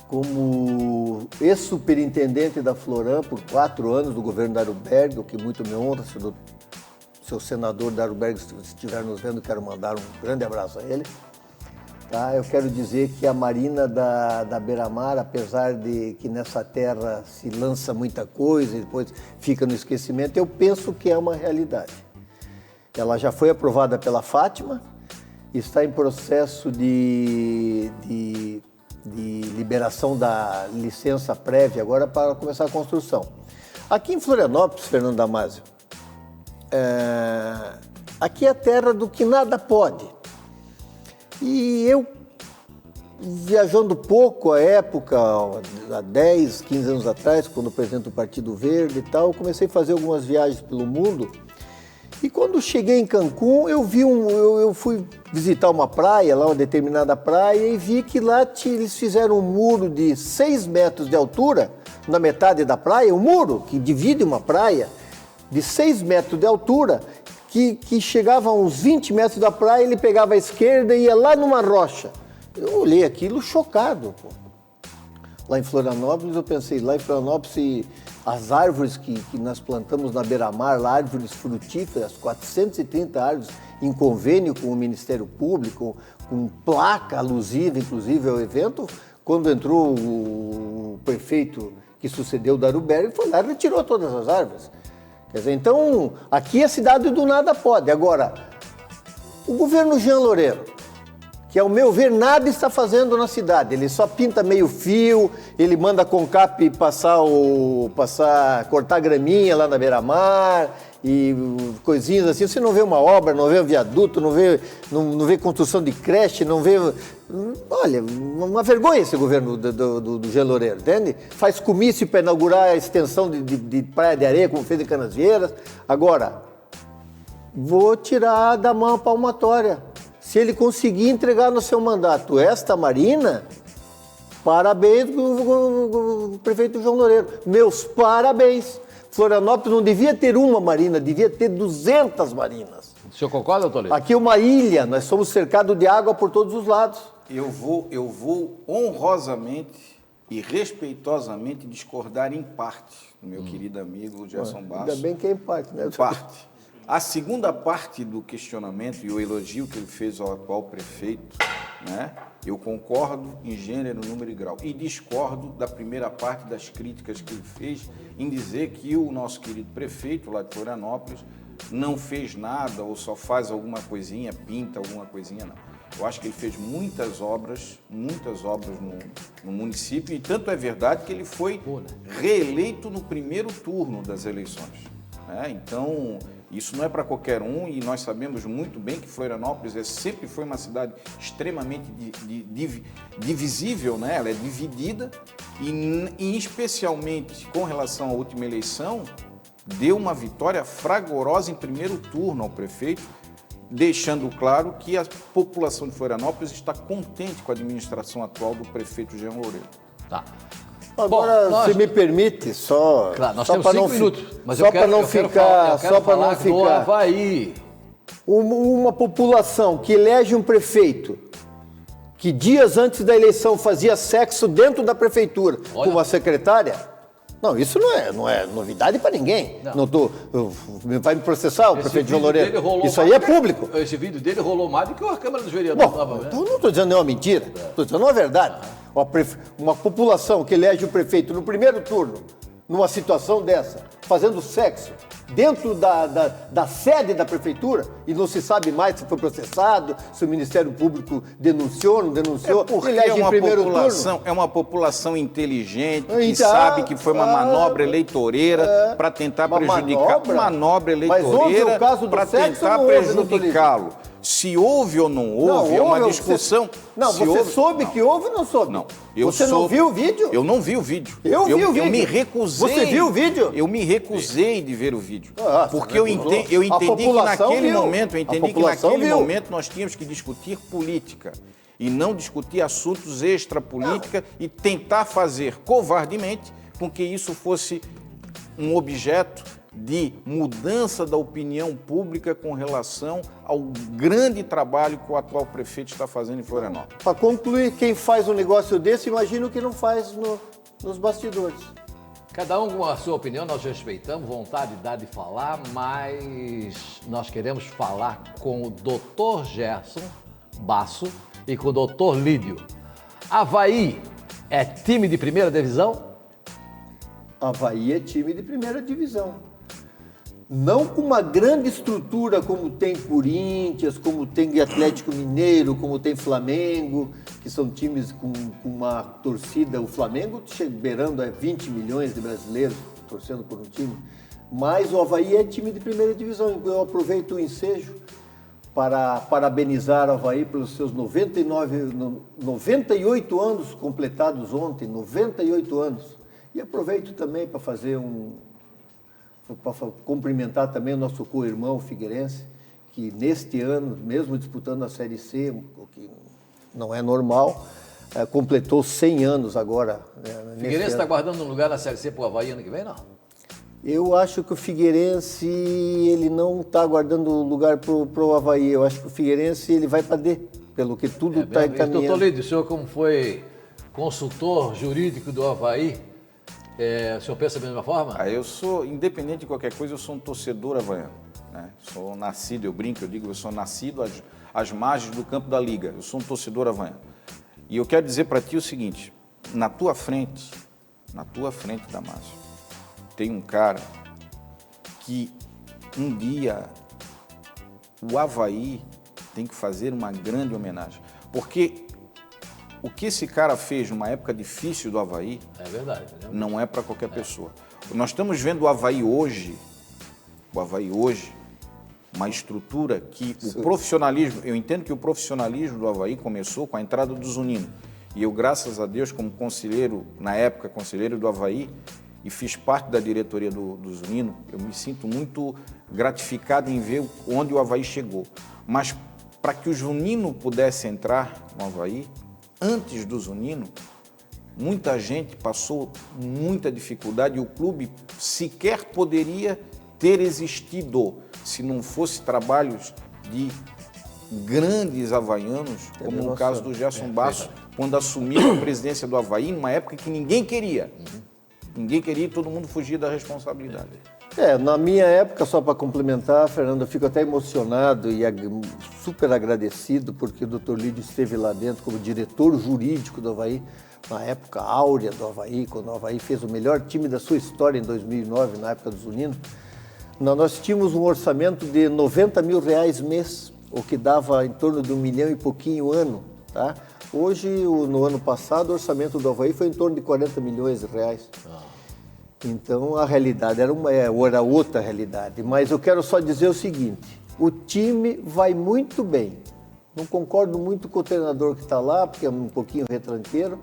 Como ex-superintendente da Floram por 4 anos do governo Daruberg, o que muito me honra, seu senador Daruberg, se estiver nos vendo, quero mandar um grande abraço a ele. Tá? Eu quero dizer que a Marina da Beira-Mar, apesar de que nessa terra se lança muita coisa e depois fica no esquecimento, eu penso que é uma realidade. Ela já foi aprovada pela Fátima, está em processo de liberação da licença prévia agora para começar a construção. Aqui em Florianópolis, Fernando Damasio, aqui é a terra do que nada pode. E eu, viajando pouco à época, há 10, 15 anos atrás, quando presidente do Partido Verde e tal, comecei a fazer algumas viagens pelo mundo. E quando cheguei em Cancún, eu fui visitar uma praia, lá uma determinada praia, e vi que lá eles fizeram um muro de 6 metros de altura, na metade da praia, um muro que divide uma praia de 6 metros de altura, que chegava a uns 20 metros da praia, ele pegava a esquerda e ia lá numa rocha. Eu olhei aquilo chocado, pô. Lá em Florianópolis, eu pensei, lá em Florianópolis, as árvores que nós plantamos na beira-mar, lá, árvores frutíferas, 430 árvores em convênio com o Ministério Público, com placa alusiva, inclusive, ao evento, quando entrou o prefeito que sucedeu o Daruberg, foi lá e retirou todas as árvores. Quer dizer, então, aqui é a cidade do nada pode. Agora, o governo Jean Loureiro, que ao meu ver nada está fazendo na cidade, ele só pinta meio fio, ele manda a Concap cortar graminha lá na beira-mar e coisinhas assim. Você não vê uma obra, não vê um viaduto, não vê construção de creche, não vê... Olha, uma vergonha esse governo do Jean Loureiro, entende? Faz comício para inaugurar a extensão de Praia de Areia, como fez em Canasvieiras. Agora, vou tirar da mão a palmatória. Se ele conseguir entregar no seu mandato esta marina, parabéns o prefeito João Loureiro. Meus parabéns. Florianópolis não devia ter uma marina, devia ter 200 marinas. O senhor concorda, doutor Lito? Aqui é uma ilha, nós somos cercados de água por todos os lados. Eu vou honrosamente e respeitosamente discordar em parte do meu querido amigo Gerson Basso. Ainda bem que é em parte, né? Parte. A segunda parte do questionamento e o elogio que ele fez ao atual prefeito, né? Eu concordo em gênero, número e grau. E discordo da primeira parte das críticas que ele fez em dizer que o nosso querido prefeito lá de Florianópolis não fez nada ou só faz alguma coisinha, pinta alguma coisinha, não. Eu acho que ele fez muitas obras no município, e tanto é verdade que ele foi reeleito no primeiro turno das eleições, né? Então, isso não é para qualquer um, e nós sabemos muito bem que Florianópolis sempre foi uma cidade extremamente divisível, né? Ela é dividida e especialmente com relação à última eleição, deu uma vitória fragorosa em primeiro turno ao prefeito, deixando claro que a população de Florianópolis está contente com a administração atual do prefeito Jean Loureiro. Tá. Agora, se me permite, só... Claro, nós só temos 5 minutos. Mas só para não ficar... Só para não ficar... do Havaí. Uma população que elege um prefeito que dias antes da eleição fazia sexo dentro da prefeitura com uma secretária... Não, isso não é novidade para ninguém. Não vai me processar o prefeito João Loureiro. Isso aí é público. Esse vídeo dele rolou mais do que a Câmara dos Vereadores. Bom, então não estou dizendo nenhuma mentira, estou dizendo uma verdade. Uma população que elege o prefeito no primeiro turno, numa situação dessa, fazendo sexo dentro da sede da prefeitura, e não se sabe mais se foi processado, se o Ministério Público denunciou, não denunciou, elege em primeiro turno. É uma população inteligente, que sabe que foi uma manobra eleitoreira para tentar prejudicar. Manobra eleitoreira para tentar prejudicá-lo. se houve ou não houve, é uma discussão. Você soube que houve ou não soube? Não. Você não viu o vídeo? Eu não vi o vídeo. Eu vi o vídeo. Eu me recusei. Você viu o vídeo? Eu me recusei de ver o vídeo. Porque eu entendi que naquele momento nós tínhamos que discutir política e não discutir assuntos extra-política e tentar fazer covardemente com que isso fosse um objeto de mudança da opinião pública com relação ao grande trabalho que o atual prefeito está fazendo em Florianópolis. Para concluir, quem faz um negócio desse, imagina o que não faz nos bastidores. Cada um com a sua opinião, nós respeitamos, vontade de falar, mas nós queremos falar com o Dr. Gerson Basso e com o Dr. Lídio. Avaí é time de primeira divisão? Avaí é time de primeira divisão. Não com uma grande estrutura como tem Corinthians, como tem Atlético Mineiro, como tem Flamengo, que são times com uma torcida. O Flamengo beirando 20 milhões de brasileiros torcendo por um time. Mas o Avaí é time de primeira divisão. Eu aproveito o ensejo para parabenizar o Avaí pelos seus 98 anos completados ontem, 98 anos. E aproveito também para fazer para cumprimentar também o nosso co-irmão Figueirense, que neste ano, mesmo disputando a Série C, o que não é normal, completou 100 anos agora. Figueirense está guardando um lugar na Série C para o Avaí ano que vem, não? Eu acho que o Figueirense ele não está guardando lugar para o Avaí. Eu acho que o Figueirense ele vai para D, pelo que tudo está encaminhando. Doutor Lídio, o senhor como foi consultor jurídico do Avaí, o senhor pensa da mesma forma? Eu sou, independente de qualquer coisa, eu sou um torcedor havaiano. Né? Sou nascido, eu digo, eu sou nascido às margens do campo da Liga. Eu sou um torcedor havaiano. E eu quero dizer para ti o seguinte, na tua frente, Damásio, tem um cara que um dia o Avaí tem que fazer uma grande homenagem. Porque o que esse cara fez numa época difícil do Avaí não é para qualquer pessoa. Nós estamos vendo o Avaí hoje, uma estrutura que o profissionalismo, eu entendo que o profissionalismo do Avaí começou com a entrada do Zunino. E eu, graças a Deus, como conselheiro, na época, conselheiro do Avaí, e fiz parte da diretoria do Zunino, eu me sinto muito gratificado em ver onde o Avaí chegou. Mas para que o Zunino pudesse entrar no Avaí, antes do Zunino, muita gente passou muita dificuldade e o clube sequer poderia ter existido se não fosse trabalhos de grandes havaianos, como no caso do Gerson Basso, quando assumiu a presidência do Avaí, numa época que ninguém queria. Ninguém queria e todo mundo fugia da responsabilidade. Na minha época, só para complementar, Fernando, eu fico até emocionado e super agradecido porque o Dr. Lídio esteve lá dentro como diretor jurídico do Avaí, na época áurea do Avaí, quando o Avaí fez o melhor time da sua história em 2009, na época do Zunino. Nós tínhamos um orçamento de R$90 mil mês, o que dava em torno de 1 milhão e pouquinho ano. Tá? Hoje, no ano passado, o orçamento do Avaí foi em torno de R$40 milhões. Então, a realidade era outra realidade. Mas eu quero só dizer o seguinte, o time vai muito bem. Não concordo muito com o treinador que está lá, porque é um pouquinho retranqueiro.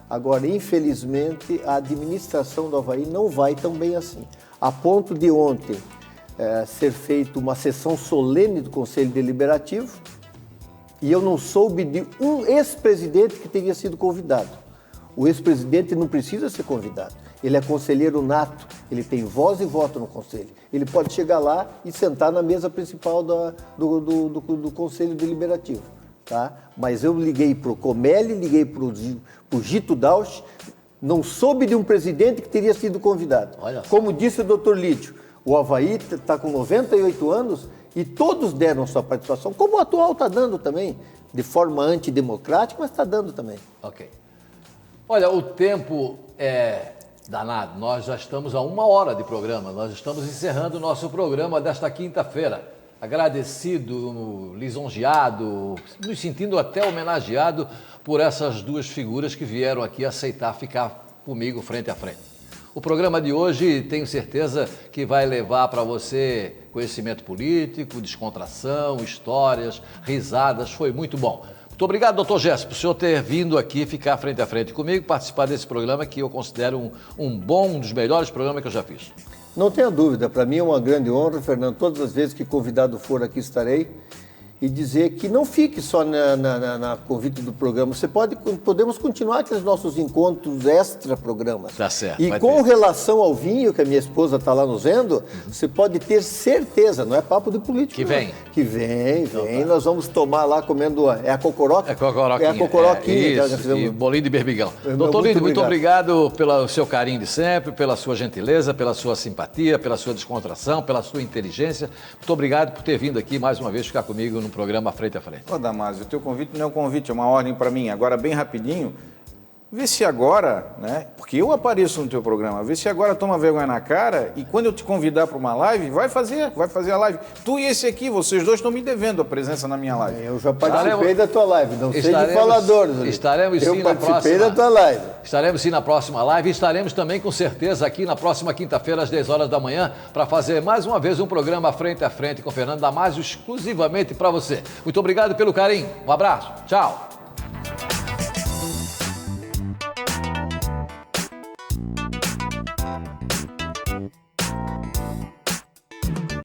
Agora, infelizmente, a administração do Avaí não vai tão bem assim. A ponto de ontem ser feita uma sessão solene do Conselho Deliberativo e eu não soube de um ex-presidente que teria sido convidado. O ex-presidente não precisa ser convidado. Ele é conselheiro nato, ele tem voz e voto no conselho. Ele pode chegar lá e sentar na mesa principal do Conselho Deliberativo. Tá? Mas eu liguei para o Comelli, liguei para o Gito Dausch, não soube de um presidente que teria sido convidado. Como disse o doutor Lídio, o Avaí está com 98 anos e todos deram sua participação, como o atual está dando também, de forma antidemocrática, mas está dando também. Ok. Olha, o tempo é danado. Nós já estamos a 1 hora de programa. Nós estamos encerrando o nosso programa desta quinta-feira. Agradecido, lisonjeado, nos sentindo até homenageado por essas duas figuras que vieram aqui aceitar ficar comigo frente a frente. O programa de hoje, tenho certeza que vai levar para você conhecimento político, descontração, histórias, risadas. Foi muito bom. Muito obrigado, doutor Gesso, por o senhor ter vindo aqui ficar frente a frente comigo, participar desse programa que eu considero um dos melhores programas que eu já fiz. Não tenha dúvida, para mim é uma grande honra, Fernando, todas as vezes que convidado for aqui estarei, e dizer que não fique só na convite do programa, podemos continuar aqueles nossos encontros extra-programas. Tá certo. E com relação ao vinho, que a minha esposa está lá nos vendo, você pode ter certeza, não é papo de político. Que vem. Que vem, então, tá. Nós vamos tomar lá comendo, é a cocoroca? É a cocoroquinha. Isso, e bolinho de berbigão. Doutor Lídio, muito obrigado pelo seu carinho de sempre, pela sua gentileza, pela sua simpatia, pela sua descontração, pela sua inteligência. Muito obrigado por ter vindo aqui mais uma vez ficar comigo no programa Frente a Frente. Ô Damásio, o teu convite não é um convite, é uma ordem para mim. Agora, bem rapidinho, vê se agora, né? Porque eu apareço no teu programa, vê se agora toma vergonha na cara e quando eu te convidar para uma live, vai fazer a live. Tu e esse aqui, vocês dois estão me devendo a presença na minha live. Eu já participei da tua live, não sei de falador. Estaremos sim na próxima. Eu participei da tua live. Estaremos sim na próxima live e estaremos também com certeza aqui na próxima quinta-feira às 10 horas da manhã para fazer mais uma vez um programa Frente a Frente com Fernando Damásio exclusivamente para você. Muito obrigado pelo carinho, um abraço, tchau.